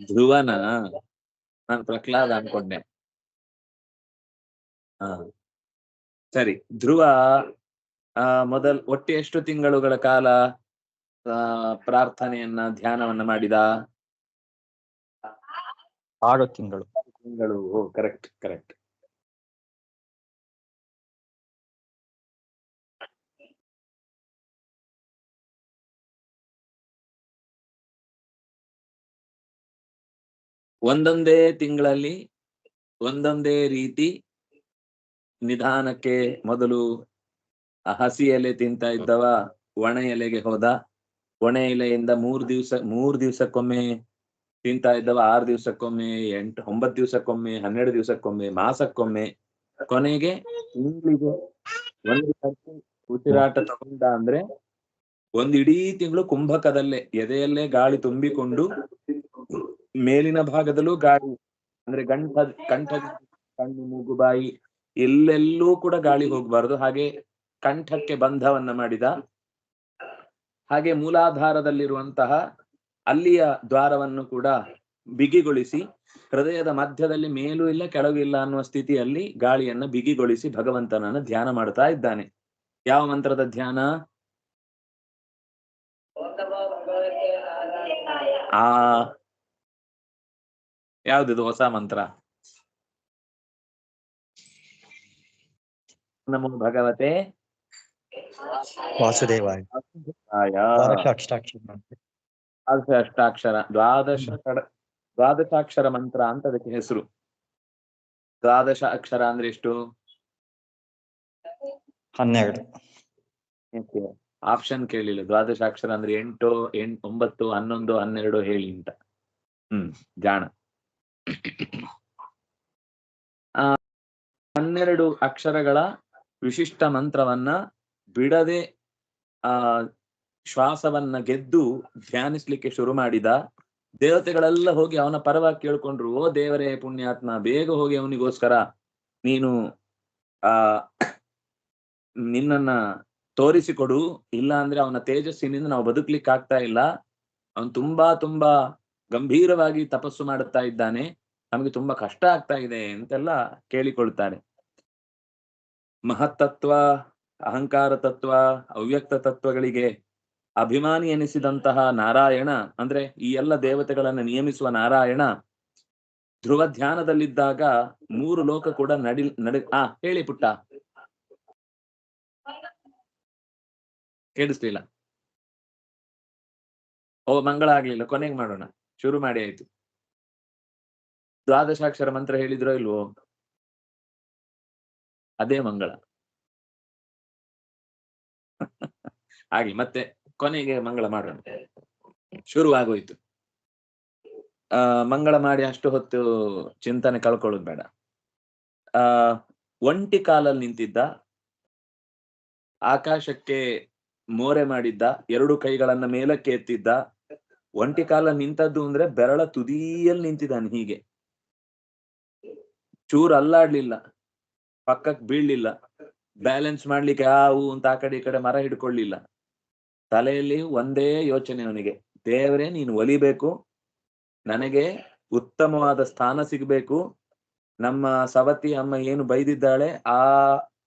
ಧ್ರುವನ ನಾನು ಪ್ರಹ್ಲಾದ ಅನ್ಕೊಂಡೆ. ಹ ಸರಿ. ಧ್ರುವ ಒಟ್ಟು ಎಷ್ಟು ತಿಂಗಳುಗಳ ಕಾಲ ಪ್ರಾರ್ಥನೆಯನ್ನ ಧ್ಯಾನವನ್ನ ಮಾಡಿದ? 6 ತಿಂಗಳು. Correct correct. ಒಂದೊಂದೇ ತಿಂಗಳಲ್ಲಿ ಒಂದೊಂದೇ ರೀತಿ ನಿಧಾನಕ್ಕೆ ಮೊದಲು ಹಸಿ ಎಲೆ ತಿಂತ ಇದ್ದವ ಒಣ ಎಲೆಗೆ ಹೋದ. ಒಣ ಎಲೆಯಿಂದ 3 ದಿವಸಕ್ಕೊಮ್ಮೆ ತಿಂತ ಇದ್ದವ 6 ದಿವಸಕ್ಕೊಮ್ಮೆ, 9 ದಿವಸಕ್ಕೊಮ್ಮೆ, 12 ದಿವಸಕ್ಕೊಮ್ಮೆ, ಮಾಸಕ್ಕೊಮ್ಮೆ, ಕೊನೆಗೆ ತಿಂಗಳಿಗೆ ಒಂದು ಸರ್ತಿ ಉಸಿರಾಟ ತಗೊಂಡ ಅಂದ್ರೆ ಒಂದು ಇಡೀ ತಿಂಗಳು ಕುಂಭಕದಲ್ಲೇ ಎದೆಯಲ್ಲೇ ಗಾಳಿ ತುಂಬಿಕೊಂಡು ಮೇಲಿನ ಭಾಗದಲ್ಲೂ ಗಾಳಿ ಅಂದ್ರೆ ಕಂಠ ಕಣ್ಣು ಮೂಗು ಬಾಯಿ ಎಲ್ಲೆಲ್ಲೂ ಕೂಡ ಗಾಳಿ ಹೋಗ್ಬಾರ್ದು, ಹಾಗೆ ಕಂಠಕ್ಕೆ ಬಂಧವನ್ನ ಮಾಡಿದ. ಹಾಗೆ ಮೂಲಾಧಾರದಲ್ಲಿರುವಂತಹ ಅಲ್ಲಿಯ ದ್ವಾರವನ್ನು ಕೂಡ ಬಿಗಿಗೊಳಿಸಿ, ಹೃದಯದ ಮಧ್ಯದಲ್ಲಿ ಮೇಲೂ ಇಲ್ಲ ಕೆಳಗೂ ಇಲ್ಲ ಅನ್ನುವ ಸ್ಥಿತಿಯಲ್ಲಿ ಗಾಳಿಯನ್ನ ಬಿಗಿಗೊಳಿಸಿ ಭಗವಂತನನ್ನ ಧ್ಯಾನ ಮಾಡ್ತಾ ಇದ್ದಾನೆ. ಯಾವ ಮಂತ್ರದ ಧ್ಯಾನ? ಯಾವ್ದು ಹೊಸ ಮಂತ್ರ? ನಮೋ ಭಗವತೆ ವಾಸುದೇವಾಯ. ಅಷ್ಟಾಕ್ಷರ ದ್ವಾದಶಾಕ್ಷರ ಮಂತ್ರ ಅಂತ ಅದಕ್ಕೆ ಹೆಸರು. ದ್ವಾದಶ ಅಕ್ಷರ ಅಂದ್ರೆ ಎಷ್ಟು? 12. ಆಪ್ಷನ್ ಕೇಳಿಲ್ಲ. ದ್ವಾದಶಾಕ್ಷರ ಅಂದ್ರೆ 8, 9, 11, 12 ಹೇಳಿ ಅಂತ. ಜಾಣ. 12 ಅಕ್ಷರಗಳ ವಿಶಿಷ್ಟ ಮಂತ್ರವನ್ನ ಬಿಡದೆ ಶ್ವಾಸವನ್ನ ಗೆದ್ದು ಧ್ಯಾನಿಸ್ಲಿಕ್ಕೆ ಶುರು ಮಾಡಿದ. ದೇವತೆಗಳೆಲ್ಲ ಹೋಗಿ ಅವನ ಪರವಾಗಿ ಕೇಳ್ಕೊಂಡ್ರು, ಓ ದೇವರೇ ಪುಣ್ಯಾತ್ಮ, ಬೇಗ ಹೋಗಿ ಅವನಿಗೋಸ್ಕರ ನೀನು ನಿನ್ನನ್ನ ತೋರಿಸಿಕೊಡು, ಇಲ್ಲ ಅಂದ್ರೆ ಅವನ ತೇಜಸ್ಸಿನಿಂದ ನಾವು ಬದುಕ್ಲಿಕ್ಕೆ ಆಗ್ತಾ ಇಲ್ಲ, ಅವನು ತುಂಬಾ ಗಂಭೀರವಾಗಿ ತಪಸ್ಸು ಮಾಡುತ್ತಾ ಇದ್ದಾನೆ, ನಮಗೆ ತುಂಬಾ ಕಷ್ಟ ಆಗ್ತಾ ಇದೆ ಅಂತೆಲ್ಲ ಕೇಳಿಕೊಳ್ತಾನೆ. ಮಹತ್ತತ್ವ, ಅಹಂಕಾರ ತತ್ವ, ಅವ್ಯಕ್ತ ತತ್ವಗಳಿಗೆ ಅಭಿಮಾನಿ ಎನಿಸಿದಂತಹ ನಾರಾಯಣ, ಅಂದ್ರೆ ಈ ಎಲ್ಲ ದೇವತೆಗಳನ್ನ ನಿಯಮಿಸುವ ನಾರಾಯಣ ಧ್ರುವ ಧ್ಯಾನದಲ್ಲಿದ್ದಾಗ 3 ಲೋಕ ಕೂಡ ಹೇಳಿ ಪುಟ್ಟ, ಕೇಳಿಸ್ಲಿಲ್ಲ. ಮಂಗಳ ಆಗ್ಲಿಲ್ಲ, ಕೊನೆಗೆ ಮಾಡೋಣ, ಶುರು ಮಾಡಿ ಆಯ್ತು. ದ್ವಾದಶಾಕ್ಷರ ಮಂತ್ರ ಹೇಳಿದ್ರೋ ಇಲ್ವೋ? ಅದೇ ಮಂಗಳ. ಆಗ್ಲಿ, ಮತ್ತೆ ಕೊನೆಗೆ ಮಂಗಳ ಮಾಡೋಣ. ಶುರುವಾಗೋಯ್ತು. ಮಂಗಳ ಮಾಡಿ ಅಷ್ಟು ಹೊತ್ತು ಚಿಂತನೆ ಕಳ್ಕೊಳ್ಳೋದು ಬೇಡ. ಒಂಟಿ ಕಾಲಲ್ಲಿ ನಿಂತಿದ್ದ, ಆಕಾಶಕ್ಕೆ ಮೋರೆ ಮಾಡಿದ್ದ, 2 ಕೈಗಳನ್ನ ಮೇಲಕ್ಕೆ ಎತ್ತಿದ್ದ. ಒಂಟಿ ಕಾಲ ನಿಂತದ್ದು ಅಂದ್ರೆ ಬೆರಳ ತುದಿಯಲ್ಲಿ ನಿಂತಿದ್ದಾನೆ, ಹೀಗೆ ಚೂರು ಅಲ್ಲಾಡ್ಲಿಲ್ಲ, ಪಕ್ಕಕ್ಕೆ ಬೀಳ್ಲಿಲ್ಲ, ಬ್ಯಾಲೆನ್ಸ್ ಮಾಡ್ಲಿಕ್ಕೆ ಅಂತ ಆ ಕಡೆ ಈ ಕಡೆ ಮರ ಹಿಡ್ಕೊಳ್ಳಿಲ್ಲ. ತಲೆಯಲ್ಲಿ ಒಂದೇ ಯೋಚನೆ ಅವನಿಗೆ, ದೇವರೇ ನೀನು ಒಲಿಬೇಕು, ನನಗೆ ಉತ್ತಮವಾದ ಸ್ಥಾನ ಸಿಗ್ಬೇಕು, ನಮ್ಮ ಸವತಿ ಅಮ್ಮ ಏನು ಬೈದಿದ್ದಾಳೆ ಆ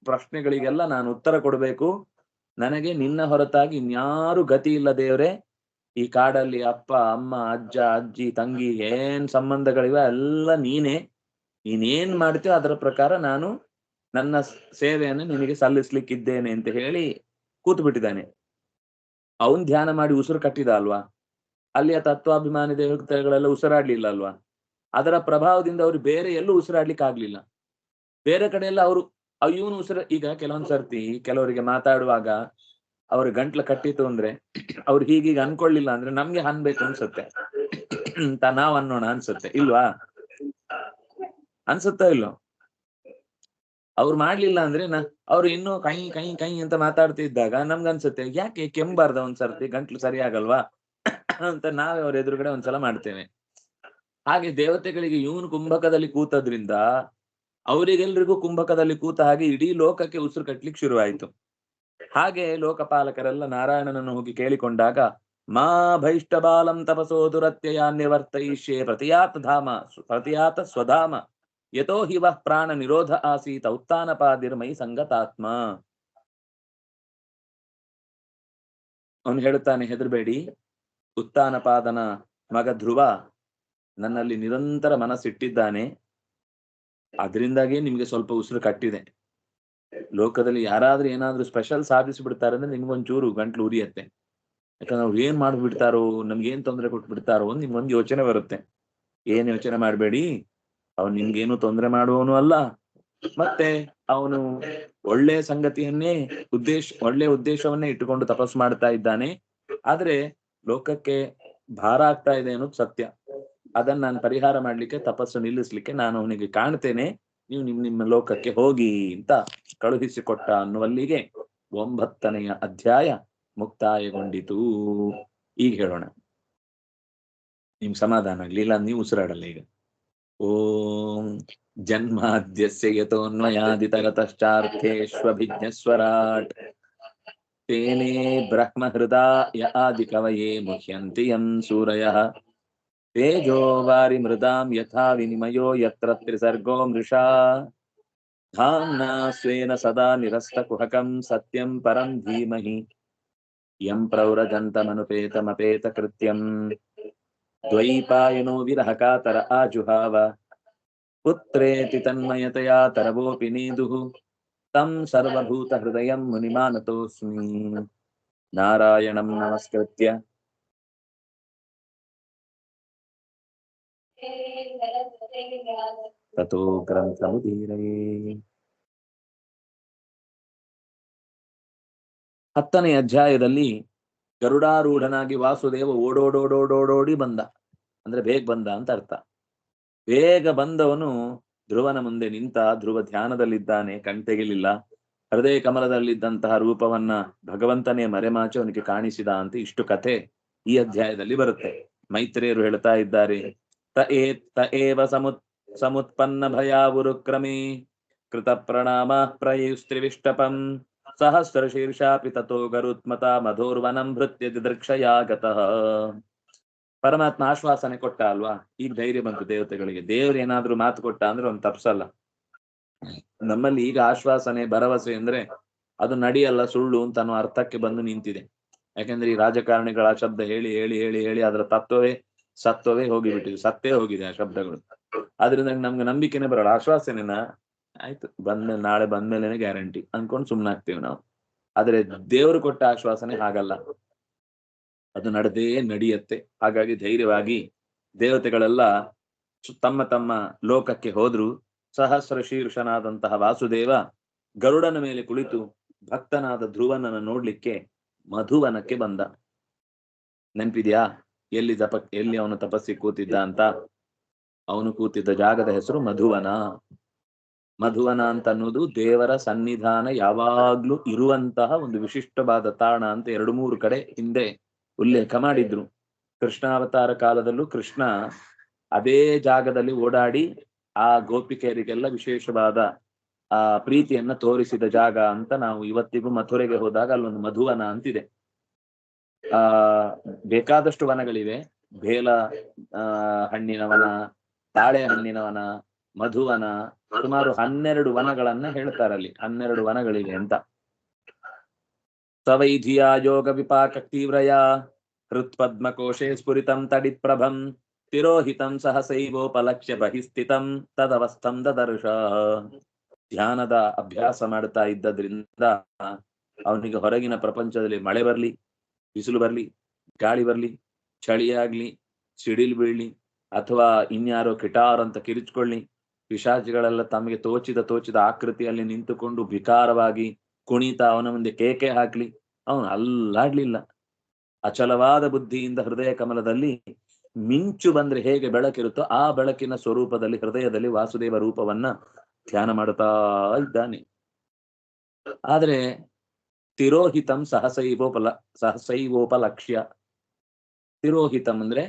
ಪ್ರಶ್ನೆಗಳಿಗೆಲ್ಲ ನಾನು ಉತ್ತರ ಕೊಡ್ಬೇಕು, ನನಗೆ ನಿನ್ನ ಹೊರತಾಗಿ ಇನ್ಯಾರು ಗತಿ ಇಲ್ಲ ದೇವರೇ, ಈ ಕಾಡಲ್ಲಿ ಅಪ್ಪ ಅಮ್ಮ ಅಜ್ಜ ಅಜ್ಜಿ ತಂಗಿ ಏನ್ ಸಂಬಂಧಗಳಿವೆ ಎಲ್ಲ ನೀನೇನ್ ಮಾಡ್ತೀಯೋ ಅದರ ಪ್ರಕಾರ ನಾನು ನನ್ನ ಸೇವೆಯನ್ನು ನಿನಗೆ ಸಲ್ಲಿಸ್ಲಿಕ್ಕಿದ್ದೇನೆ ಅಂತ ಹೇಳಿ ಕೂತು ಬಿಟ್ಟಿದ್ದಾನೆ. ಅವನ್ ಧ್ಯಾನ ಮಾಡಿ ಉಸಿರು ಕಟ್ಟಿದ ಅಲ್ವಾ, ಅಲ್ಲಿಯ ತತ್ವಾಭಿಮಾನಿ ದೇವತೆಗಳೆಲ್ಲ ಉಸಿರಾಡ್ಲಿಲ್ಲ ಅಲ್ವಾ, ಅದರ ಪ್ರಭಾವದಿಂದ ಅವ್ರು ಬೇರೆ ಎಲ್ಲೂ ಉಸಿರಾಡ್ಲಿಕ್ಕೆ ಆಗ್ಲಿಲ್ಲ. ಬೇರೆ ಕಡೆ ಎಲ್ಲ ಅವರು ಇವನು ಈಗ ಕೆಲವೊಂದ್ ಸರ್ತಿ ಕೆಲವರಿಗೆ ಮಾತಾಡುವಾಗ ಅವ್ರ ಗಂಟ್ಲು ಕಟ್ಟಿತು ಅಂದ್ರೆ ಅವ್ರು ಹೀಗೀಗ ಅನ್ಕೊಳ್ಳಿಲ್ಲ ಅಂದ್ರೆ ನಮ್ಗೆ ಅನ್ಬೇಕು ಅನ್ಸುತ್ತೆ ಅಂತ ನಾವ್ ಅನ್ನೋಣ ಅನ್ಸುತ್ತೆ ಇಲ್ವಾ? ಅನ್ಸುತ್ತಾ ಇಲ್ಲೋ? ಅವ್ರು ಮಾಡ್ಲಿಲ್ಲ ಅಂದ್ರೆ ಅವ್ರು ಇನ್ನೂ ಕೈ ಕೈ ಕೈ ಅಂತ ಮಾತಾಡ್ತಿದ್ದಾಗ ನಮ್ಗ ಅನ್ಸುತ್ತೆ ಯಾಕೆ ಕೆಂಬಾರ್ದ ಒಂದ್ಸರ್ತಿ ಗಂಟ್ಲು ಸರಿ ಆಗಲ್ವಾ ಅಂತ ನಾವೇ ಅವ್ರ ಎದುರುಗಡೆ ಒಂದ್ಸಲ ಮಾಡ್ತೇವೆ. ಹಾಗೆ ದೇವತೆಗಳಿಗೆ ಇವನು ಕುಂಭಕದಲ್ಲಿ ಕೂತದ್ರಿಂದ ಅವರಿಗೆಲ್ರಿಗೂ ಕುಂಭಕದಲ್ಲಿ ಕೂತ ಹಾಗೆ ಇಡೀ ಲೋಕಕ್ಕೆ ಉಸಿರು ಕಟ್ಲಿಕ್ಕೆ ಶುರುವಾಯಿತು. ಹಾಗೆ ಲೋಕಪಾಲಕರೆಲ್ಲ ನಾರಾಯಣನನ್ನು ಹೋಗಿ ಕೇಳಿಕೊಂಡಾಗ ಮಾ ಭೈಷ್ಟಬಾಲಂ ತಪಸೋ ದುರತ್ಯಯ ನಿವರ್ತಯಿಷ್ಯೆ ಪ್ರತಿಯಾತ ಸ್ವಧಾಮ ಯಥೋ ಹಿ ವಃ ಪ್ರಾಣ ನಿರೋಧ ಆಸೀತ ಉತ್ಥಾನಪಾದಿರ್ಮೈ ಸಂಗತಾತ್ಮ. ಅವನು ಹೇಳುತ್ತಾನೆ, ಹೆದರ್ಬೇಡಿ, ಉತ್ಥಾನಪಾದನ ಮಗ ಧ್ರುವ ನನ್ನಲ್ಲಿ ನಿರಂತರ ಮನಸ್ಸಿಟ್ಟಿದ್ದಾನೆ, ಅದರಿಂದಾಗಿ ನಿಮ್ಗೆ ಸ್ವಲ್ಪ ಉಸಿರು ಕಟ್ಟಿದೆ. ಲೋಕದಲ್ಲಿ ಯಾರಾದ್ರೂ ಏನಾದ್ರೂ ಸ್ಪೆಷಲ್ ಸಾಧಿಸಿಬಿಡ್ತಾರೆ ಅಂದ್ರೆ ನಿಮ್ಗೊಂಚೂರು ಗಂಟ್ಲು ಉರಿಯತ್ತೆ. ಯಾಕಂದ್ರೆ ಅವ್ರು ಏನ್ ಮಾಡ್ಬಿಡ್ತಾರೋ, ನಮ್ಗೆ ಏನ್ ತೊಂದರೆ ಕೊಟ್ಬಿಡ್ತಾರೋ ಅಂತ ನಿಮ್ಗೊಂದು ಯೋಚನೆ ಬರುತ್ತೆ. ಏನ್ ಯೋಚನೆ ಮಾಡ್ಬೇಡಿ, ಅವ್ನು ನಿಮ್ಗೇನು ತೊಂದರೆ ಮಾಡುವವನು ಅಲ್ಲ, ಮತ್ತೆ ಅವನು ಒಳ್ಳೆ ಸಂಗತಿಯನ್ನೇ ಒಳ್ಳೆ ಉದ್ದೇಶವನ್ನೇ ಇಟ್ಟುಕೊಂಡು ತಪಸ್ಸು ಮಾಡ್ತಾ ಇದ್ದಾನೆ. ಆದ್ರೆ ಲೋಕಕ್ಕೆ ಭಾರ ಆಗ್ತಾ ಇದೆ ಅನ್ನೋದು ಸತ್ಯ. ಅದನ್ನ ನಾನು ಪರಿಹಾರ ಮಾಡ್ಲಿಕ್ಕೆ, ತಪಸ್ಸು ನಿಲ್ಲಿಸ್ಲಿಕ್ಕೆ ನಾನು ಅವನಿಗೆ ಕಾಣ್ತೇನೆ, ನೀವು ನಿಮ್ಮ ಲೋಕಕ್ಕೆ ಹೋಗಿ ಅಂತ ಕಳುಹಿಸಿಕೊಟ್ಟ ಅನ್ನುವಲ್ಲಿಗೆ 9ನೆಯ ಅಧ್ಯಾಯ ಮುಕ್ತಾಯಗೊಂಡಿತು. ಈಗ ಹೇಳೋಣ, ನಿಮ್ ಸಮಾಧಾನ ಆಗ್ಲಿ, ಇಲ್ಲ ನೀವು ಉಸಿರಾಡಲ್ಲ ಈಗ. ಓಂ ಜನ್ಮಾದ್ಯಸ್ಯ ಯತೋನ್ಮಯಾದಿತರತಶ್ಚಾರ್ಥೇಷ್ವಭಿಜ್ಞಸ್ವರಾಟ್ ತೇನೇ ಬ್ರಹ್ಮ ಹೃದಯ ಆದಿ ಕವಯೇ ಮುಹ್ಯಂತಿ ಯಂ ಸೂರಯಃ ತೇಜೋ ವಾರಿ ಮೃದಾಂ ಯಥಾ ವಿನಿಮಯೋ ಯತ್ರ ತ್ರಿಸರ್ಗೋ ಮೃಷಾ ಧಾಮ್ನಾ ಸ್ವೇನ ಸದಾ ನಿರಸ್ತಕುಹಕಂ ಸತ್ಯಂ ಪರಂ ಧೀಮಹಿ ಯಂ ಪ್ರವ್ರಜಂತಮನುಪೇತಮಪೇತ ಕೃತ್ಯಂ ದ್ವೈಪಾಯನೋ ವಿರಹಕಾತರ ಆಜುಹಾವ ಪುತ್ರೇತಿ ತನ್ಮಯತಯಾ ತರವೋಪಿ ನೀದುಃ ತಂ ಸರ್ವಭೂತ ಹೃದಯಂ ಮುನಿಮಾನತೋಸ್ಮಿ. ನಾರಾಯಣಂ ನಮಸ್ಕೃತ್ಯ ತಥೋ ಗ್ರಂಥಮುದೀರಯೇ. 10ನೇ ಅಧ್ಯಾಯದಲ್ಲಿ ಗರುಡಾರೂಢನಾಗಿ ವಾಸುದೇವ ಓಡೋಡೋಡೋಡೋಡಿ ಬಂದ, ಅಂದ್ರೆ ಬೇಗ ಬಂದ ಅಂತ ಅರ್ಥ. ಬೇಗ ಬಂದವನು ಧ್ರುವನ ಮುಂದೆ ನಿಂತ. ಧ್ರುವ ಧ್ಯಾನದಲ್ಲಿದ್ದಾನೆ, ಕಣ್ತೆಗಿಲಿಲ್ಲ. ಹೃದಯ ಕಮಲದಲ್ಲಿದ್ದಂತಹ ರೂಪವನ್ನ ಭಗವಂತನೇ ಮರೆಮಾಚಿ ಅವನಿಗೆ ಕಾಣಿಸಿದ ಅಂತ ಇಷ್ಟು ಕಥೆ ಈ ಅಧ್ಯಾಯದಲ್ಲಿ ಬರುತ್ತೆ. ಮೈತ್ರೇಯರು ಹೇಳ್ತಾ ಇದ್ದಾರೆ, ತ ಏವ ಸಮುತ್ಪನ್ನ ಭಯಾವುರುಕ್ರಮೇ ಕೃತ ಪ್ರಣಾಮ ಪ್ರಯುಸ್ತ್ರಿವಿಷ್ಟಪಂ ಸಹಸ್ರ ಶೀರ್ಷಾಪಿ ತಥೋ ಗರುತ್ಮತ ಮಧೋರ್ವನಂ ಭೃತ್ಯ ದಿದೃಕ್ಷಯಾಗತಃ. ಪರಮಾತ್ಮ ಆಶ್ವಾಸನೆ ಕೊಟ್ಟ ಅಲ್ವಾ, ಈಗ ಧೈರ್ಯ ಬಂತು ದೇವತೆಗಳಿಗೆ. ದೇವ್ರು ಏನಾದ್ರೂ ಮಾತು ಕೊಟ್ಟ ಅಂದ್ರೆ ಒಂದು ತಪ್ಸಲ್ಲ. ನಮ್ಮಲ್ಲಿ ಈಗ ಆಶ್ವಾಸನೆ ಭರವಸೆ ಅಂದ್ರೆ ಅದು ನಡಿಯಲ್ಲ, ಸುಳ್ಳು ಅಂತ ಅನ್ನೋ ಅರ್ಥಕ್ಕೆ ಬಂದು ನಿಂತಿದೆ. ಯಾಕಂದ್ರೆ ಈ ರಾಜಕಾರಣಿಗಳ ಶಬ್ದ ಹೇಳಿ ಹೇಳಿ ಹೇಳಿ ಹೇಳಿ ಅದರ ಸತ್ವವೇ ಹೋಗಿಬಿಟ್ಟಿದೆ, ಸತ್ತೇ ಹೋಗಿದೆ ಆ ಶಬ್ದಗಳು. ಆದ್ರಿಂದ ನಮ್ಗೆ ನಂಬಿಕೆನೆ ಬರಲ್ಲ. ಆಶ್ವಾಸನೆನ ಆಯ್ತು ಬಂದ್ಮೇಲೆ, ನಾಳೆ ಬಂದ್ಮೇಲೆನೆ ಗ್ಯಾರಂಟಿ ಅನ್ಕೊಂಡು ಸುಮ್ನಾಗ್ತೀವಿ ನಾವು. ಆದ್ರೆ ದೇವರು ಕೊಟ್ಟ ಆಶ್ವಾಸನೆ ಹಾಗಲ್ಲ, ಅದು ನಡೆಯತ್ತೆ. ಹಾಗಾಗಿ ಧೈರ್ಯವಾಗಿ ದೇವತೆಗಳೆಲ್ಲ ತಮ್ಮ ತಮ್ಮ ಲೋಕಕ್ಕೆ ಹೋದ್ರು. ಸಹಸ್ರ ಶೀರ್ಷನಾದಂತಹ ವಾಸುದೇವ ಗರುಡನ ಮೇಲೆ ಕುಳಿತು ಭಕ್ತನಾದ ಧ್ರುವನನ್ನು ನೋಡ್ಲಿಕ್ಕೆ ಮಧುವನಕ್ಕೆ ಬಂದ. ನೆನ್ಪಿದ್ಯಾ ಎಲ್ಲಿ ಅವನು ತಪಸ್ಸಿ ಕೂತಿದ್ದ ಅಂತ? ಅವನು ಕೂತಿದ್ದ ಜಾಗದ ಹೆಸರು ಮಧುವನ. ಮಧುವನ ಅಂತ ಅನ್ನೋದು ದೇವರ ಸನ್ನಿಧಾನ ಯಾವಾಗ್ಲೂ ಇರುವಂತಹ ಒಂದು ವಿಶಿಷ್ಟವಾದ ತಾಣ ಅಂತ 2-3 ಕಡೆ ಹಿಂದೆ ಉಲ್ಲೇಖ ಮಾಡಿದ್ರು. ಕೃಷ್ಣಾವತಾರ ಕಾಲದಲ್ಲೂ ಕೃಷ್ಣ ಅದೇ ಜಾಗದಲ್ಲಿ ಓಡಾಡಿ ಆ ಗೋಪಿಕೆಯರಿಗೆಲ್ಲ ವಿಶೇಷವಾದ ಆ ಪ್ರೀತಿಯನ್ನ ತೋರಿಸಿದ ಜಾಗ ಅಂತ ನಾವು ಇವತ್ತಿಗೂ ಮಥುರೆಗೆ ಹೋದಾಗ ಅಲ್ಲೊಂದು ಮಧುವನ ಅಂತಿದೆ. ಬೇಕಾದಷ್ಟು ವನಗಳಿವೆ. ಬೇಲ ಹಣ್ಣಿನವನ, ತಾಳೆ ಹಣ್ಣಿನವನ, ಮಧುವನ, ಸುಮಾರು 12 ವನಗಳನ್ನ ಹೇಳ್ತಾರಲ್ಲಿ. 12 ವನಗಳಿವೆ ಅಂತ. ಸವೈಧಿಯಾ ಯೋಗ ವಿಪಾಕ ತೀವ್ರಯ ಹೃತ್ಪದ್ಮಕೋಶೆ ಸ್ಫುರಿತಂ ತಡಿತ್ಪ್ರಭಂ ತಿರೋಹಿತಂ ಸಹಸೈವೋಪಲಕ್ಷ್ಯ ಬಹಿಸ್ಥಿತಂ ತದವಸ್ಥಂ ದದರ್ಶ. ಧ್ಯಾನದ ಅಭ್ಯಾಸ ಮಾಡ್ತಾ ಇದ್ದದ್ರಿಂದ ಅವನಿಗೆ ಹೊರಗಿನ ಪ್ರಪಂಚದಲ್ಲಿ ಮಳೆ ಬರ್ಲಿ, ಬಿಸಿಲು ಬರ್ಲಿ, ಗಾಳಿ ಬರ್ಲಿ, ಚಳಿಯಾಗ್ಲಿ, ಸಿಡಿಲು ಬೀಳ್ಲಿ, ಅಥವಾ ಇನ್ಯಾರೋ ಕಿಟಾರ್ ಅಂತ ಕಿರಿಚ್ಕೊಳ್ಳಿ, ಪಿಶಾಚಿಗಳೆಲ್ಲ ತಮಗೆ ತೋಚಿದ ಆಕೃತಿಯಲ್ಲಿ ನಿಂತುಕೊಂಡು ವಿಕಾರವಾಗಿ ಕುಣಿತ ಅವನ ಮುಂದೆ ಕೇಕೆ ಹಾಕ್ಲಿ, ಅವನು ಅಲ್ಲಾಡ್ಲಿಲ್ಲ. ಅಚಲವಾದ ಬುದ್ಧಿಯಿಂದ ಹೃದಯ ಕಮಲದಲ್ಲಿ ಮಿಂಚು ಬಂದ್ರೆ ಹೇಗೆ ಬೆಳಕಿರುತ್ತೋ ಆ ಬೆಳಕಿನ ಸ್ವರೂಪದಲ್ಲಿ ಹೃದಯದಲ್ಲಿ ವಾಸುದೇವ ರೂಪವನ್ನ ಧ್ಯಾನ ಮಾಡುತ್ತಾ ಇದ್ದಾನೆ. ಆದ್ರೆ ತಿರೋಹಿತಂ ಸಹಸೈವೋಪಲಕ್ಷ್ಯ. ತಿರೋಹಿತಂ ಅಂದ್ರೆ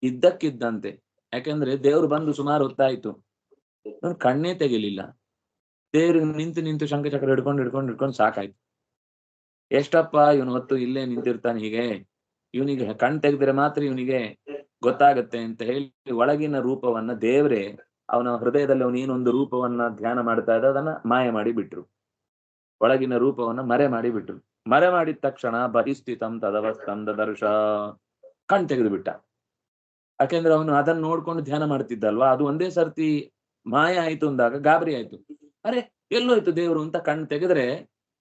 ಇದ್ದಕ್ಕಿದ್ದಂತೆ, ಯಾಕಂದ್ರೆ ದೇವ್ರು ಬಂದು ಸುಮಾರು ಹೊತ್ತಾಯ್ತು, ನಾನು ಕಣ್ಣೇ ತೆಗಿಲಿಲ್ಲ. ದೇವ್ರಿಗೆ ನಿಂತು ನಿಂತು ಶಂಖಚಕ್ರ ಹಿಡ್ಕೊಂಡು ಸಾಕಾಯ್ತು. ಎಷ್ಟಪ್ಪ ಇವನು ಹೊತ್ತು ಇಲ್ಲೇ ನಿಂತಿರ್ತಾನೆ, ಹೀಗೆ ಇವನಿಗೆ ಕಣ್ ತೆಗೆದ್ರೆ ಮಾತ್ರ ಇವನಿಗೆ ಗೊತ್ತಾಗತ್ತೆ ಅಂತ ಹೇಳಿ ಒಳಗಿನ ರೂಪವನ್ನ ದೇವ್ರೆ ಅವನ ಹೃದಯದಲ್ಲಿ ಅವನು ಏನೊಂದು ರೂಪವನ್ನ ಧ್ಯಾನ ಮಾಡ್ತಾ ಇದ್ದ ಅದನ್ನ ಮಾಯ ಮಾಡಿ ಬಿಟ್ರು. ಒಳಗಿನ ರೂಪವನ್ನ ಮರೆ ಮಾಡಿ ಬಿಟ್ರು. ಮರೆ ಮಾಡಿದ ತಕ್ಷಣ ಬಹಿಸ್ಥಿತಂ ತದವಸ್ತಂ ದದರ್ಶ, ಕಣ್ ತೆಗೆದು ಬಿಟ್ಟ. ಯಾಕೆಂದ್ರೆ ಅವನು ಅದನ್ನ ನೋಡ್ಕೊಂಡು ಧ್ಯಾನ ಮಾಡ್ತಿದ್ದಲ್ವಾ, ಅದು ಒಂದೇ ಸರ್ತಿ ಮಾಯ ಆಯ್ತು ಅಂದಾಗ ಗಾಬರಿ ಆಯ್ತು. ಅರೆ ಎಲ್ಲೋಯ್ತು ದೇವರು ಅಂತ ಕಣ್ ತೆಗೆದ್ರೆ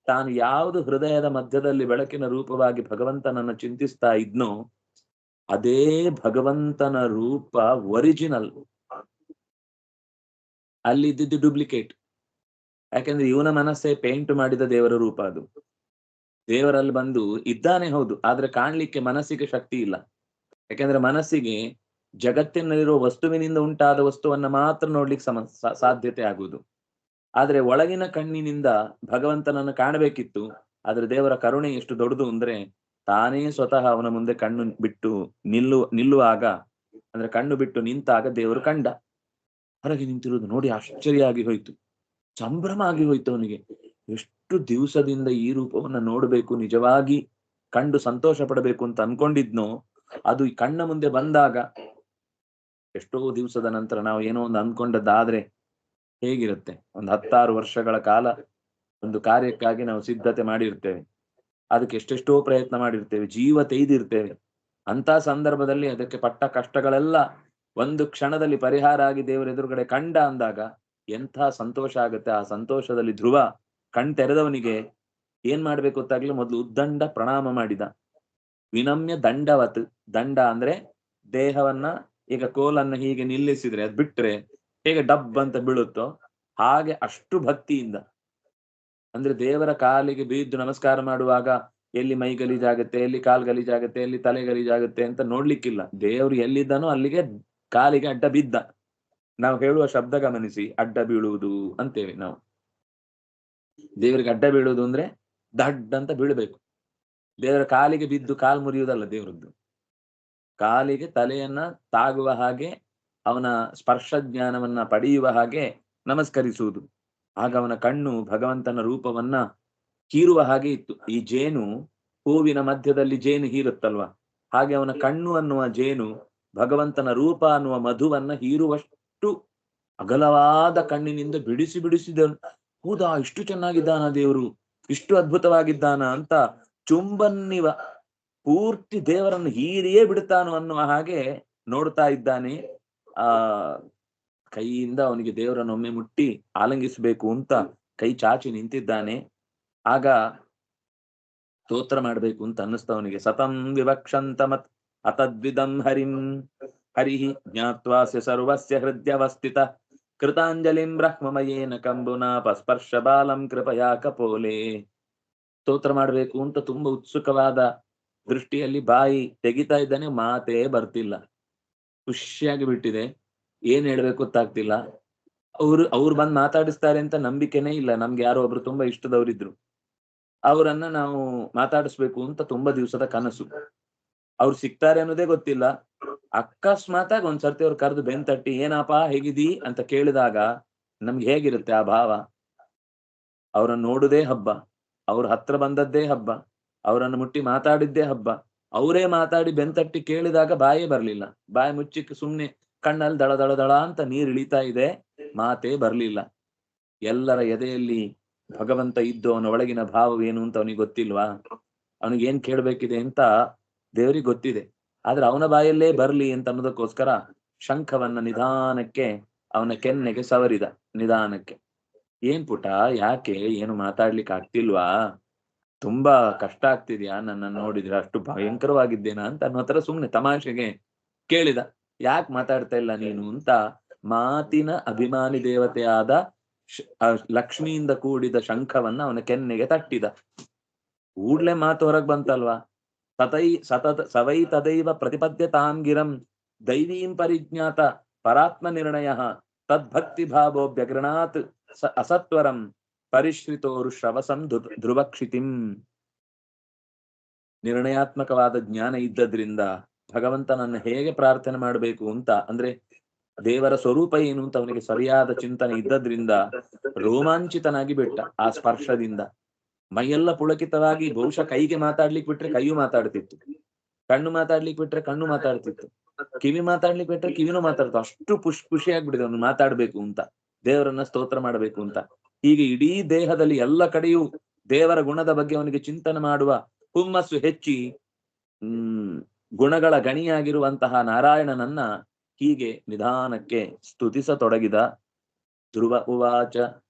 ತಾನು ಯಾವುದು ಹೃದಯದ ಮಧ್ಯದಲ್ಲಿ ಬೆಳಕಿನ ರೂಪವಾಗಿ ಭಗವಂತನನ್ನ ಚಿಂತಿಸ್ತಾ ಇದ್ನೋ ಅದೇ ಭಗವಂತನ ರೂಪ ಒರಿಜಿನಲ್, ಅಲ್ಲಿದ್ದು ಡೂಪ್ಲಿಕೇಟ್. ಯಾಕೆಂದ್ರೆ ಇವನ ಮನಸ್ಸೇ ಪೇಂಟ್ ಮಾಡಿದ ದೇವರ ರೂಪ ಅದು. ದೇವರಲ್ಲಿ ಬಂದು ಇದ್ದಾನೆ ಹೌದು, ಆದ್ರೆ ಕಾಣ್ಲಿಕ್ಕೆ ಮನಸ್ಸಿಗೆ ಶಕ್ತಿ ಇಲ್ಲ. ಯಾಕೆಂದ್ರೆ ಮನಸ್ಸಿಗೆ ಜಗತ್ತಿನಲ್ಲಿರುವ ವಸ್ತುವಿನಿಂದ ಉಂಟಾದ ವಸ್ತುವನ್ನ ಮಾತ್ರ ನೋಡ್ಲಿಕ್ಕೆ ಸಾಧ್ಯತೆ ಆಗುವುದು. ಆದ್ರೆ ಒಳಗಿನ ಕಣ್ಣಿನಿಂದ ಭಗವಂತನನ್ನು ಕಾಣಬೇಕಿತ್ತು. ಆದ್ರೆ ದೇವರ ಕರುಣೆ ಎಷ್ಟು ದೊಡ್ಡದು ಅಂದ್ರೆ ತಾನೇ ಸ್ವತಃ ಅವನ ಮುಂದೆ ಕಣ್ಣು ಬಿಟ್ಟು ನಿಲ್ಲುವಾಗ, ಅಂದ್ರೆ ಕಣ್ಣು ಬಿಟ್ಟು ನಿಂತಾಗ ದೇವರು ಕಂಡ. ಹೊರಗೆ ನಿಂತಿರುವುದು ನೋಡಿ ಆಶ್ಚರ್ಯ ಆಗಿ ಹೋಯ್ತು, ಸಂಭ್ರಮ ಆಗಿ ಹೋಯ್ತು ಅವನಿಗೆ. ಎಷ್ಟು ದಿವಸದಿಂದ ಈ ರೂಪವನ್ನ ನೋಡ್ಬೇಕು, ನಿಜವಾಗಿ ಕಂಡು ಸಂತೋಷ ಪಡಬೇಕು ಅಂತ ಅನ್ಕೊಂಡಿದ್ನೋ ಅದು ಕಣ್ಣ ಮುಂದೆ ಬಂದಾಗ, ಎಷ್ಟೋ ದಿವಸದ ನಂತರ ನಾವು ಏನೋ ಒಂದು ಅನ್ಕೊಂಡದ್ದಾದ್ರೆ ಹೇಗಿರುತ್ತೆ. ಒಂದು 10 ವರ್ಷಗಳ ಕಾಲ ಒಂದು ಕಾರ್ಯಕ್ಕಾಗಿ ನಾವು ಸಿದ್ಧತೆ ಮಾಡಿರ್ತೇವೆ, ಅದಕ್ಕೆ ಎಷ್ಟೆಷ್ಟೋ ಪ್ರಯತ್ನ ಮಾಡಿರ್ತೇವೆ, ಜೀವ ತೆಗೆದಿರ್ತೇವೆ. ಅಂತ ಸಂದರ್ಭದಲ್ಲಿ ಅದಕ್ಕೆ ಪಟ್ಟ ಕಷ್ಟಗಳೆಲ್ಲ ಒಂದು ಕ್ಷಣದಲ್ಲಿ ಪರಿಹಾರ ಆಗಿ ದೇವರ ಎದುರುಗಡೆ ಕಂಡ ಅಂದಾಗ ಎಂಥ ಸಂತೋಷ ಆಗುತ್ತೆ. ಆ ಸಂತೋಷದಲ್ಲಿ ಧ್ರುವ ಕಣ್ ತೆರೆದವನಿಗೆ ಏನ್ ಮಾಡ್ಬೇಕು ಗೊತ್ತಾಗ್ಲಿಲ್ಲ. ಮೊದಲು ಉದ್ದಂಡ ಪ್ರಣಾಮ ಮಾಡಿದ. ವಿನಮ್ಯ ದಂಡವತ್, ದಂಡ ಅಂದ್ರೆ ದೇಹವನ್ನ ಈಗ ಕೋಲನ್ನ ಹೀಗೆ ನಿಲ್ಲಿಸಿದ್ರೆ ಅದ್ ಬಿಟ್ರೆ ಹೇಗೆ ಡಬ್ ಅಂತ ಬೀಳುತ್ತೋ ಹಾಗೆ ಅಷ್ಟು ಭಕ್ತಿಯಿಂದ, ಅಂದ್ರೆ ದೇವರ ಕಾಲಿಗೆ ಬಿದ್ದು ನಮಸ್ಕಾರ ಮಾಡುವಾಗ ಎಲ್ಲಿ ಮೈ ಗಲೀಜಾಗುತ್ತೆ, ಎಲ್ಲಿ ಕಾಲ್ ಗಲೀಜಾಗುತ್ತೆ, ಎಲ್ಲಿ ತಲೆ ಗಲೀಜಾಗುತ್ತೆ ಅಂತ ನೋಡ್ಲಿಕ್ಕಿಲ್ಲ. ದೇವ್ರು ಎಲ್ಲಿದ್ದಾನೋ ಅಲ್ಲಿಗೆ ಕಾಲಿಗೆ ಅಡ್ಡ ಬಿದ್ದ. ನಾವು ಹೇಳುವ ಶಬ್ದ ಗಮನಿಸಿ, ಅಡ್ಡ ಬೀಳುವುದು ಅಂತೇವೆ ನಾವು. ದೇವರಿಗೆ ಅಡ್ಡ ಬೀಳುವುದು ಅಂದ್ರೆ ದಡ್ ಅಂತ ಬೀಳ್ಬೇಕು. ದೇವರ ಕಾಲಿಗೆ ಬಿದ್ದು ಕಾಲು ಮುರಿಯುವುದಲ್ಲ ದೇವರದ್ದು. ಕಾಲಿಗೆ ತಲೆಯನ್ನ ತಾಗುವ ಹಾಗೆ, ಅವನ ಸ್ಪರ್ಶ ಜ್ಞಾನವನ್ನ ಪಡೆಯುವ ಹಾಗೆ ನಮಸ್ಕರಿಸುವುದು. ಆಗ ಅವನ ಕಣ್ಣು ಭಗವಂತನ ರೂಪವನ್ನ ಹೀರುವ ಹಾಗೆ ಇತ್ತು. ಈ ಜೇನು ಹೂವಿನ ಮಧ್ಯದಲ್ಲಿ ಜೇನು ಹೀರುತ್ತಲ್ವಾ, ಹಾಗೆ ಅವನ ಕಣ್ಣು ಅನ್ನುವ ಜೇನು ಭಗವಂತನ ರೂಪ ಅನ್ನುವ ಮಧುವನ್ನ ಹೀರುವಷ್ಟು ಅಗಲವಾದ ಕಣ್ಣಿನಿಂದ ಬಿಡಿಸಿದ. ಹೌದಾ, ಇಷ್ಟು ಚೆನ್ನಾಗಿದ್ದಾನ ದೇವರು, ಇಷ್ಟು ಅದ್ಭುತವಾಗಿದ್ದಾನ ಅಂತ ಚುಂಬನ್ನಿವ ಪೂರ್ತಿ ದೇವರನ್ನು ಹೀರಿಯೇ ಬಿಡ್ತಾನು ಅನ್ನುವ ಹಾಗೆ ನೋಡ್ತಾ ಇದ್ದಾನೆ. ಕೈಯಿಂದ ಅವನಿಗೆ ದೇವರನ್ನು ಒಮ್ಮೆ ಮುಟ್ಟಿ ಆಲಂಗಿಸಬೇಕು ಅಂತ ಕೈ ಚಾಚಿ ನಿಂತಿದ್ದಾನೆ. ಆಗ ಸ್ತೋತ್ರ ಮಾಡ್ಬೇಕು ಅಂತ ಅನ್ನಿಸ್ತವನಿಗೆ. ಸತಂ ವಿವಕ್ಷಂತ ಮತ್ ಅತದ್ವಿದಂ ಹರಿಹಿ ಜ್ಞಾತ್ವಾಸ್ಯ ಸರ್ವಸ್ಯ ಹೃದಯವಸ್ಥಿತ ಕೃತಾಂಜಲಿಂ ಬ್ರಹ್ಮಮಯೇನ ಕಂಬುನಾಪಸ್ಪರ್ಶ ಬಾಲಂ ಕೃಪಯಾ ಕಪೋಲೆ. ಸ್ತೋತ್ರ ಮಾಡ್ಬೇಕು ಅಂತ ತುಂಬಾ ಉತ್ಸುಕವಾದ ದೃಷ್ಟಿಯಲ್ಲಿ ಬಾಯಿ ತೆಗಿತಾ ಇದ್ದಾನೆ, ಮಾತೇ ಬರ್ತಿಲ್ಲ. ಖುಷಿಯಾಗಿ ಬಿಟ್ಟಿದೆ, ಏನ್ ಹೇಳ್ಬೇಕು ಗೊತ್ತಾಗ್ತಿಲ್ಲ. ಅವ್ರು ಬಂದು ಮಾತಾಡಿಸ್ತಾರೆ ಅಂತ ನಂಬಿಕೆನೇ ಇಲ್ಲ. ನಮ್ಗೆ ಯಾರೋ ಒಬ್ರು ತುಂಬಾ ಇಷ್ಟದವರಿದ್ರು, ಅವರನ್ನ ನಾವು ಮಾತಾಡಿಸ್ಬೇಕು ಅಂತ ತುಂಬಾ ದಿವಸದ ಕನಸು. ಅವ್ರು ಸಿಗ್ತಾರೆ ಅನ್ನೋದೇ ಗೊತ್ತಿಲ್ಲ. ಅಕಸ್ಮಾತಾಗಿ ಒಂದ್ಸರ್ತಿ ಅವ್ರು ಕರೆದು ಬೆಂತಟ್ಟಿ ಏನಪ್ಪಾ ಹೇಗಿದ್ದೀ ಅಂತ ಕೇಳಿದಾಗ ನಮ್ಗೆ ಹೇಗಿರುತ್ತೆ ಆ ಭಾವ. ಅವರನ್ನು ನೋಡುದೇ ಹಬ್ಬ, ಅವ್ರ ಹತ್ರ ಬಂದದ್ದೇ ಹಬ್ಬ, ಅವರನ್ನು ಮುಟ್ಟಿ ಮಾತಾಡಿದ್ದೇ ಹಬ್ಬ. ಅವರೇ ಮಾತಾಡಿ ಬೆಂತಟ್ಟಿ ಕೇಳಿದಾಗ ಬಾಯೇ ಬರ್ಲಿಲ್ಲ. ಬಾಯಿ ಮುಚ್ಚಿಕ್ಕೆ ಸುಮ್ನೆ ಕಣ್ಣಲ್ಲಿ ದಳ ದಳ ದಳ ಅಂತ ನೀರು ಇಳಿತಾ ಇದೆ, ಮಾತೇ ಬರ್ಲಿಲ್ಲ. ಎಲ್ಲರ ಎದೆಯಲ್ಲಿ ಭಗವಂತ ಇದ್ದು ಅವನ ಒಳಗಿನ ಭಾವವೇನು ಅಂತ ಅವನಿಗೆ ಗೊತ್ತಿಲ್ವಾ? ಅವನಿಗೆ ಏನ್ ಕೇಳ್ಬೇಕಿದೆ ಅಂತ ದೇವರಿಗೆ ಗೊತ್ತಿದೆ. ಆದ್ರೆ ಅವನ ಬಾಯಲ್ಲೇ ಬರ್ಲಿ ಅಂತ ಅನ್ನೋದಕ್ಕೋಸ್ಕರ ಶಂಖವನ್ನ ನಿಧಾನಕ್ಕೆ ಅವನ ಕೆನ್ನೆಗೆ ಸವರಿದ. ನಿಧಾನಕ್ಕೆ, ಏನ್ ಪುಟ, ಯಾಕೆ ಏನು ಮಾತಾಡ್ಲಿಕ್ಕೆ ಆಗ್ತಿಲ್ವಾ? ತುಂಬಾ ಕಷ್ಟ ಆಗ್ತಿದ್ಯಾ ನನ್ನನ್ನು ನೋಡಿದ್ರೆ? ಅಷ್ಟು ಭಯಂಕರವಾಗಿದ್ದೇನಾ ಅಂತ ಅನ್ನೋ ತರ ಸುಮ್ನೆ ತಮಾಷೆಗೆ ಕೇಳಿದ. ಯಾಕೆ ಮಾತಾಡ್ತಾ ಇಲ್ಲ ನೀನು ಅಂತ ಮಾತಿನ ಅಭಿಮಾನಿ ದೇವತೆಯಾದ ಲಕ್ಷ್ಮಿಯಿಂದ ಕೂಡಿದ ಶಂಖವನ್ನ ಅವನ ಕೆನ್ನೆಗೆ ತಟ್ಟಿದ. ಕೂಡ್ಲೆ ಮಾತು ಹೊರಗ್ ಬಂತಲ್ವಾ. ಸವೈ ತದೈವ ಪ್ರತಿಪದ್ಯತಾಂ ಗಿರಂ ದೈವೀಂ ಪರಿಜ್ಞಾತ ಪರಾತ್ಮ ನಿರ್ಣಯ ತದ್ಭಕ್ತಿ ಭಾವೋಭ್ಯಗೃಣಾತ್ ಅಸತ್ವರಂ ಪರಿಶ್ರಿತೋರು ಶ್ರವಸಂ ಧ್ರುವಕ್ಷಿತಿಂ. ನಿರ್ಣಯಾತ್ಮಕವಾದ ಜ್ಞಾನ ಇದ್ದದ್ರಿಂದ ಭಗವಂತನನ್ನು ಹೇಗೆ ಪ್ರಾರ್ಥನೆ ಮಾಡಬೇಕು ಅಂತ, ಅಂದ್ರೆ ದೇವರ ಸ್ವರೂಪ ಏನು ಅಂತ ಅವನಿಗೆ ಸರಿಯಾದ ಚಿಂತನೆ ಇದ್ದದ್ರಿಂದ ರೋಮಾಂಚಿತನಾಗಿ ಬಿಟ್ಟ. ಆ ಸ್ಪರ್ಶದಿಂದ ಮೈಯೆಲ್ಲ ಪುಳಕಿತವಾಗಿ, ಬಹುಶಃ ಕೈಗೆ ಮಾತಾಡ್ಲಿಕ್ಕೆ ಬಿಟ್ರೆ ಕೈಯು ಮಾತಾಡ್ತಿತ್ತು, ಕಣ್ಣು ಮಾತಾಡ್ಲಿಕ್ಕೆ ಬಿಟ್ರೆ ಕಣ್ಣು ಮಾತಾಡ್ತಿತ್ತು, ಕಿವಿ ಮಾತಾಡ್ಲಿಕ್ಕೆ ಬಿಟ್ರೆ ಕಿವಿನೂ ಮಾತಾಡ್ತು. ಅಷ್ಟು ಖುಷಿ ಆಗ್ಬಿಟ್ಟಿದೆ ಅವನು ಮಾತಾಡ್ಬೇಕು ಅಂತ, ದೇವರನ್ನ ಸ್ತೋತ್ರ ಮಾಡಬೇಕು ಅಂತ. ಹೀಗೆ ಇಡೀ ದೇಹದಲ್ಲಿ ಎಲ್ಲ ಕಡೆಯೂ ದೇವರ ಗುಣದ ಬಗ್ಗೆ ಅವನಿಗೆ ಚಿಂತನೆ ಮಾಡುವ ಹುಮ್ಮಸ್ಸು ಹೆಚ್ಚಿ ಗುಣಗಳ ಗಣಿಯಾಗಿರುವಂತಹ ನಾರಾಯಣನನ್ನ ಹೀಗೆ ನಿಧಾನಕ್ಕೆ ಸ್ತುತಿಸತೊಡಗಿದ. ಧ್ರುವ ಉವಾಚ,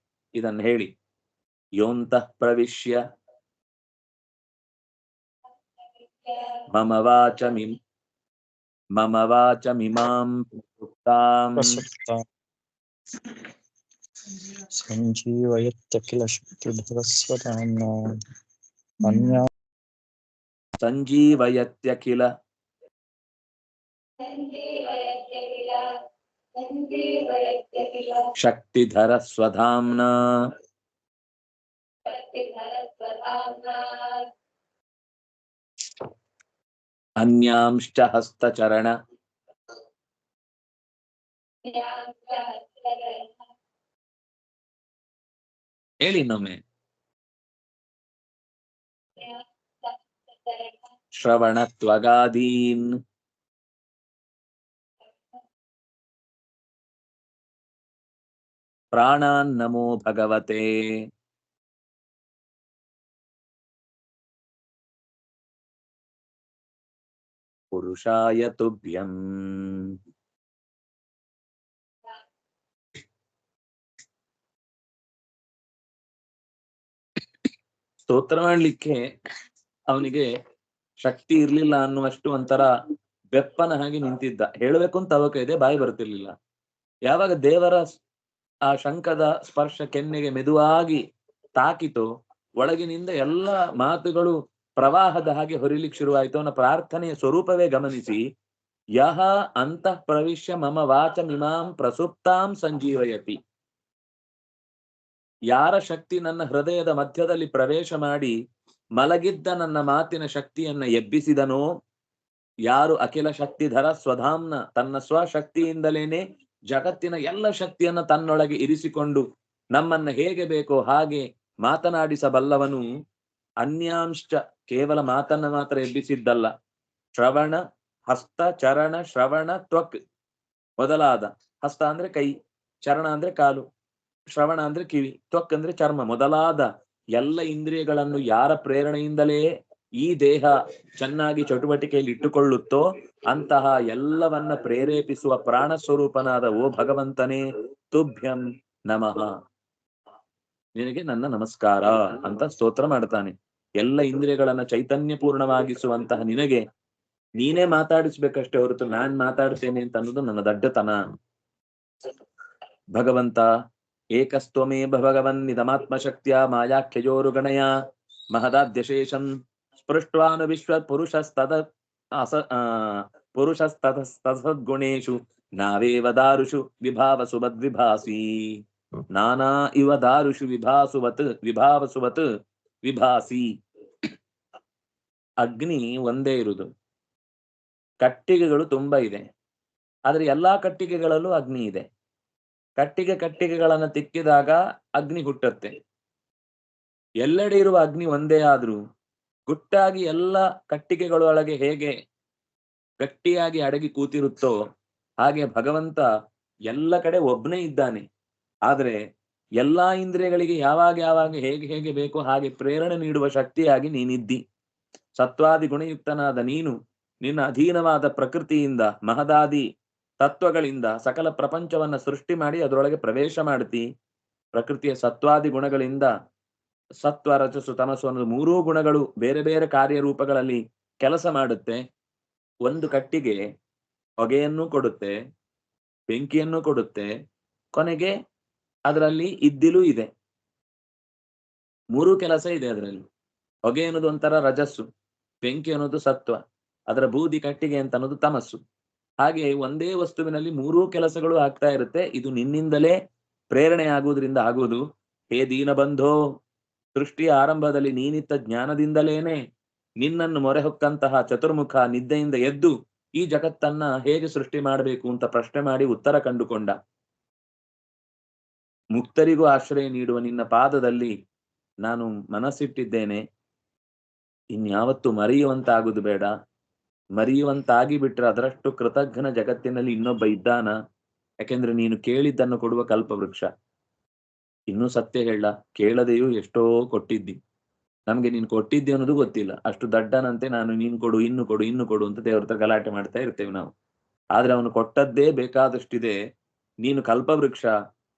ಇದನ್ನು ಹೇಳಿ, ಯೋಂತಃ ಪ್ರವಿಶ್ಯ ಮಮ ವಾಚಮಿಮಾಂ ಪ್ರಸುಪ್ತಾಂ ಸಂಜೀವಯತ್ಯಖಿಲ ಶಕ್ತಿಧರಸ್ವಧಾಮ್ನಾ ಅನ್ಯಾ ಸಂಜೀವಯತ್ಯಖಿಲ ಶಕ್ತಿಧರ ಸ್ವಧಾಮ್ನಾ ಅನ್ಯಾಂಶ್ಚ ಹಸ್ತಚರಣ ಹೇಳಿ ಇನ್ನೊಮ್ಮೆ. ಶ್ರವಣತ್ವಗಾದೀನ್ ಪ್ರಾಣಾನ್ ನಮೋ ಭಗವತೆ ಪುರುಷಾಯ ತುಭ್ಯಂ. ಸ್ತೋತ್ರ ಮಾಡ್ಲಿಕ್ಕೆ ಅವನಿಗೆ ಶಕ್ತಿ ಇರ್ಲಿಲ್ಲ ಅನ್ನುವಷ್ಟು ಒಂಥರ ಬೆಪ್ಪನ ಹಾಗೆ ನಿಂತಿದ್ದ. ಹೇಳಬೇಕು ಅಂತ ಅವಕ ಇದೆ, ಬಾಯಿ ಬರ್ತಿರ್ಲಿಲ್ಲ. ಯಾವಾಗ ದೇವರ ಆ ಶಂಖದ ಸ್ಪರ್ಶ ಕೆನ್ನೆಗೆ ಮೆದುವಾಗಿ ತಾಕಿತು, ಒಳಗಿನಿಂದ ಎಲ್ಲ ಮಾತುಗಳು ಪ್ರವಾಹದ ಹಾಗೆ ಹೊರಿಲಿಕ್ಕೆ ಶುರುವಾಯಿತು. ಅವನ ಪ್ರಾರ್ಥನೆಯ ಸ್ವರೂಪವೇ ಗಮನಿಸಿ, ಯಹ ಅಂತಃ ಪ್ರವಿಶ್ಯ ಮಮ ವಾಚಮಿಮಾಂ ಪ್ರಸುಪ್ತಾಂ ಸಂಜೀವಯತಿ. ಯಾರ ಶಕ್ತಿ ನನ್ನ ಹೃದಯದ ಮಧ್ಯದಲ್ಲಿ ಪ್ರವೇಶ ಮಾಡಿ ಮಲಗಿದ್ದ ನನ್ನ ಮಾತಿನ ಶಕ್ತಿಯನ್ನ ಎಬ್ಬಿಸಿದನೋ, ಯಾರು ಅಖಿಲ ಶಕ್ತಿಧರ ಸ್ವಧಾಮ್ನ, ತನ್ನ ಸ್ವಶಕ್ತಿಯಿಂದಲೇನೆ ಜಗತ್ತಿನ ಎಲ್ಲ ಶಕ್ತಿಯನ್ನ ತನ್ನೊಳಗೆ ಇರಿಸಿಕೊಂಡು ನಮ್ಮನ್ನ ಹೇಗೆ ಬೇಕೋ ಹಾಗೆ ಮಾತನಾಡಿಸಬಲ್ಲವನು, ಅನ್ಯಾಂಶ್ಚ, ಕೇವಲ ಮಾತನ್ನ ಮಾತ್ರ ಎಬ್ಬಿಸಿದ್ದಲ್ಲ, ಶ್ರವಣ ಹಸ್ತ ಚರಣ ಶ್ರವಣ ತ್ವಕ್ ಮೊದಲಾದ, ಹಸ್ತ ಅಂದ್ರೆ ಕೈ, ಚರಣ ಅಂದ್ರೆ ಕಾಲು, ಶ್ರವಣ ಅಂದ್ರೆ ಕಿವಿ, ತ್ವಕ್ ಅಂದ್ರೆ ಚರ್ಮ ಮೊದಲಾದ ಎಲ್ಲ ಇಂದ್ರಿಯಗಳನ್ನು ಯಾರ ಪ್ರೇರಣೆಯಿಂದಲೇ ಈ ದೇಹ ಚೆನ್ನಾಗಿ ಚಟುವಟಿಕೆಯಲ್ಲಿ ಇಟ್ಟುಕೊಳ್ಳುತ್ತೋ ಅಂತಹ ಎಲ್ಲವನ್ನ ಪ್ರೇರೇಪಿಸುವ ಪ್ರಾಣ ಸ್ವರೂಪನಾದ ಓ ಭಗವಂತನೇ, ತುಭ್ಯಂ ನಮಃ, ನಿನಗೆ ನನ್ನ ನಮಸ್ಕಾರ ಅಂತ ಸ್ತೋತ್ರ ಮಾಡ್ತಾನೆ. ಎಲ್ಲ ಇಂದ್ರಿಯಗಳನ್ನ ಚೈತನ್ಯಪೂರ್ಣವಾಗಿಸುವಂತಹ ನಿನಗೆ ನೀನೇ ಮಾತಾಡಿಸ್ಬೇಕಷ್ಟೇ ಹೊರತು ನಾನ್ ಮಾತಾಡ್ತೇನೆ ಅಂತ ಅನ್ನೋದು ನನ್ನ ದಡ್ಡತನ. ಭಗವಂತ ಏಕಸ್ತ್ವಮೇ ಭಗವನ್ ನಿಧಮಾತ್ಮಶಕ್ತಿಯ ಮಾಯಾಖ್ಯಜೋರುಗಣಯ ಮಹದಾದ್ಯಶೇಷಂ ಸ್ಪೃಷ್ಟ್ವಾನು ವಿಶ್ವ ಪುರುಷಸ್ತದಗುಣೇಶು ನಾವೇವ ದಾರುಷು ವಿಭಾವಸು ಮದ್ವಿಭಾಸಿ. ನಾನಾ ಇವ ದಾರುಷು ವಿಭಾವಸುವತ್ ವಿಭಾಸಿ. ಅಗ್ನಿ ಒಂದೇ ಇರುವುದು, ಕಟ್ಟಿಗೆಗಳು ತುಂಬಾ ಇದೆ, ಆದ್ರೆ ಎಲ್ಲಾ ಕಟ್ಟಿಗೆಗಳಲ್ಲೂ ಅಗ್ನಿ ಇದೆ. ಕಟ್ಟಿಗೆಗಳನ್ನ ತಿಕ್ಕಿದಾಗ ಅಗ್ನಿ ಹುಟ್ಟುತ್ತೆ. ಎಲ್ಲೆಡೆ ಇರುವ ಅಗ್ನಿ ಒಂದೇ ಆದ್ರೂ ಗುಟ್ಟಾಗಿ ಎಲ್ಲ ಕಟ್ಟಿಗೆಗಳೊಳಗೆ ಹೇಗೆ ಗಟ್ಟಿಯಾಗಿ ಅಡಗಿ ಕೂತಿರುತ್ತೋ ಹಾಗೆ ಭಗವಂತ ಎಲ್ಲ ಕಡೆ ಒಬ್ನೇ ಇದ್ದಾನೆ. ಆದ್ರೆ ಎಲ್ಲಾ ಇಂದ್ರಿಯಗಳಿಗೆ ಯಾವಾಗ ಹೇಗೆ ಬೇಕೋ ಹಾಗೆ ಪ್ರೇರಣೆ ನೀಡುವ ಶಕ್ತಿಯಾಗಿ ನೀನಿದ್ದಿ. ಸತ್ವಾದಿ ಗುಣಯುಕ್ತನಾದ ನೀನು ನಿನ್ನ ಅಧೀನವಾದ ಪ್ರಕೃತಿಯಿಂದ ಮಹದಾದಿ ತತ್ವಗಳಿಂದ ಸಕಲ ಪ್ರಪಂಚವನ್ನ ಸೃಷ್ಟಿ ಮಾಡಿ ಅದರೊಳಗೆ ಪ್ರವೇಶ ಮಾಡ್ತಿ. ಪ್ರಕೃತಿಯ ಸತ್ವಾದಿ ಗುಣಗಳಿಂದ ಸತ್ವ ರಜಸ್ಸು ತಮಸ್ಸು ಅನ್ನೋದು ಮೂರೂ ಗುಣಗಳು ಬೇರೆ ಬೇರೆ ಕಾರ್ಯರೂಪಗಳಲ್ಲಿ ಕೆಲಸ ಮಾಡುತ್ತೆ. ಒಂದು ಕಟ್ಟಿಗೆ ಹೊಗೆಯನ್ನು ಕೊಡುತ್ತೆ, ಬೆಂಕಿಯನ್ನು ಕೊಡುತ್ತೆ, ಕೊನೆಗೆ ಅದರಲ್ಲಿ ಇದ್ದಿಲು ಇದೆ. ಮೂರೂ ಕೆಲಸ ಇದೆ ಅದರಲ್ಲಿ. ಹೊಗೆ ಅನ್ನೋದು ಒಂಥರ ರಜಸ್ಸು, ಬೆಂಕಿ ಅನ್ನೋದು ಸತ್ವ, ಅದರ ಬೂದಿ ಕಟ್ಟಿಗೆ ಅಂತ ಅನ್ನೋದು ತಮಸ್ಸು. ಹಾಗೆ ಒಂದೇ ವಸ್ತುವಿನಲ್ಲಿ ಮೂರೂ ಕೆಲಸಗಳು ಆಗ್ತಾ ಇರುತ್ತೆ. ಇದು ನಿನ್ನಿಂದಲೇ ಪ್ರೇರಣೆ ಆಗುವುದರಿಂದ ಆಗುವುದು. ಹೇ ದೀನಬಂಧೋ, ಸೃಷ್ಟಿಯ ಆರಂಭದಲ್ಲಿ ನೀನಿತ್ತ ಜ್ಞಾನದಿಂದಲೇನೆ ನಿನ್ನನ್ನು ಮೊರೆ ಹೊಕ್ಕಂತಹ ಚತುರ್ಮುಖ ನಿದ್ದೆಯಿಂದ ಎದ್ದು ಈ ಜಗತ್ತನ್ನ ಹೇಗೆ ಸೃಷ್ಟಿ ಮಾಡಬೇಕು ಅಂತ ಪ್ರಶ್ನೆ ಮಾಡಿ ಉತ್ತರ ಕಂಡುಕೊಂಡ. ಮುಕ್ತರಿಗೂ ಆಶ್ರಯ ನೀಡುವ ನಿನ್ನ ಪಾದದಲ್ಲಿ ನಾನು ಮನಸ್ಸಿಟ್ಟಿದ್ದೇನೆ. ಇನ್ಯಾವತ್ತು ಮರೆಯುವಂತಾಗುವುದು ಬೇಡ. ಮರೆಯುವಂತಾಗಿ ಬಿಟ್ರೆ ಅದರಷ್ಟು ಕೃತಜ್ಞನ ಜಗತ್ತಿನಲ್ಲಿ ಇನ್ನೊಬ್ಬ ಇದ್ದಾನ? ಯಾಕೆಂದ್ರೆ ನೀನು ಕೇಳಿದ್ದನ್ನು ಕೊಡುವ ಕಲ್ಪವೃಕ್ಷ. ಇನ್ನೂ ಸತ್ಯ ಹೇಳ, ಕೇಳದೆಯೂ ಎಷ್ಟೋ ಕೊಟ್ಟಿದ್ದಿ. ನಮ್ಗೆ ನೀನು ಕೊಟ್ಟಿದ್ದೆ ಅನ್ನೋದು ಗೊತ್ತಿಲ್ಲ. ಅಷ್ಟು ದಡ್ಡನಂತೆ ನಾನು ನೀನು ಕೊಡು, ಇನ್ನು ಕೊಡು, ಇನ್ನು ಕೊಡು ಅಂತ ದೇವ್ರ ಹತ್ರ ಗಲಾಟೆ ಮಾಡ್ತಾ ಇರ್ತೇವೆ ನಾವು. ಆದ್ರೆ ಅವನು ಕೊಟ್ಟದ್ದೇ ಬೇಕಾದಷ್ಟಿದೆ. ನೀನು ಕಲ್ಪವೃಕ್ಷ.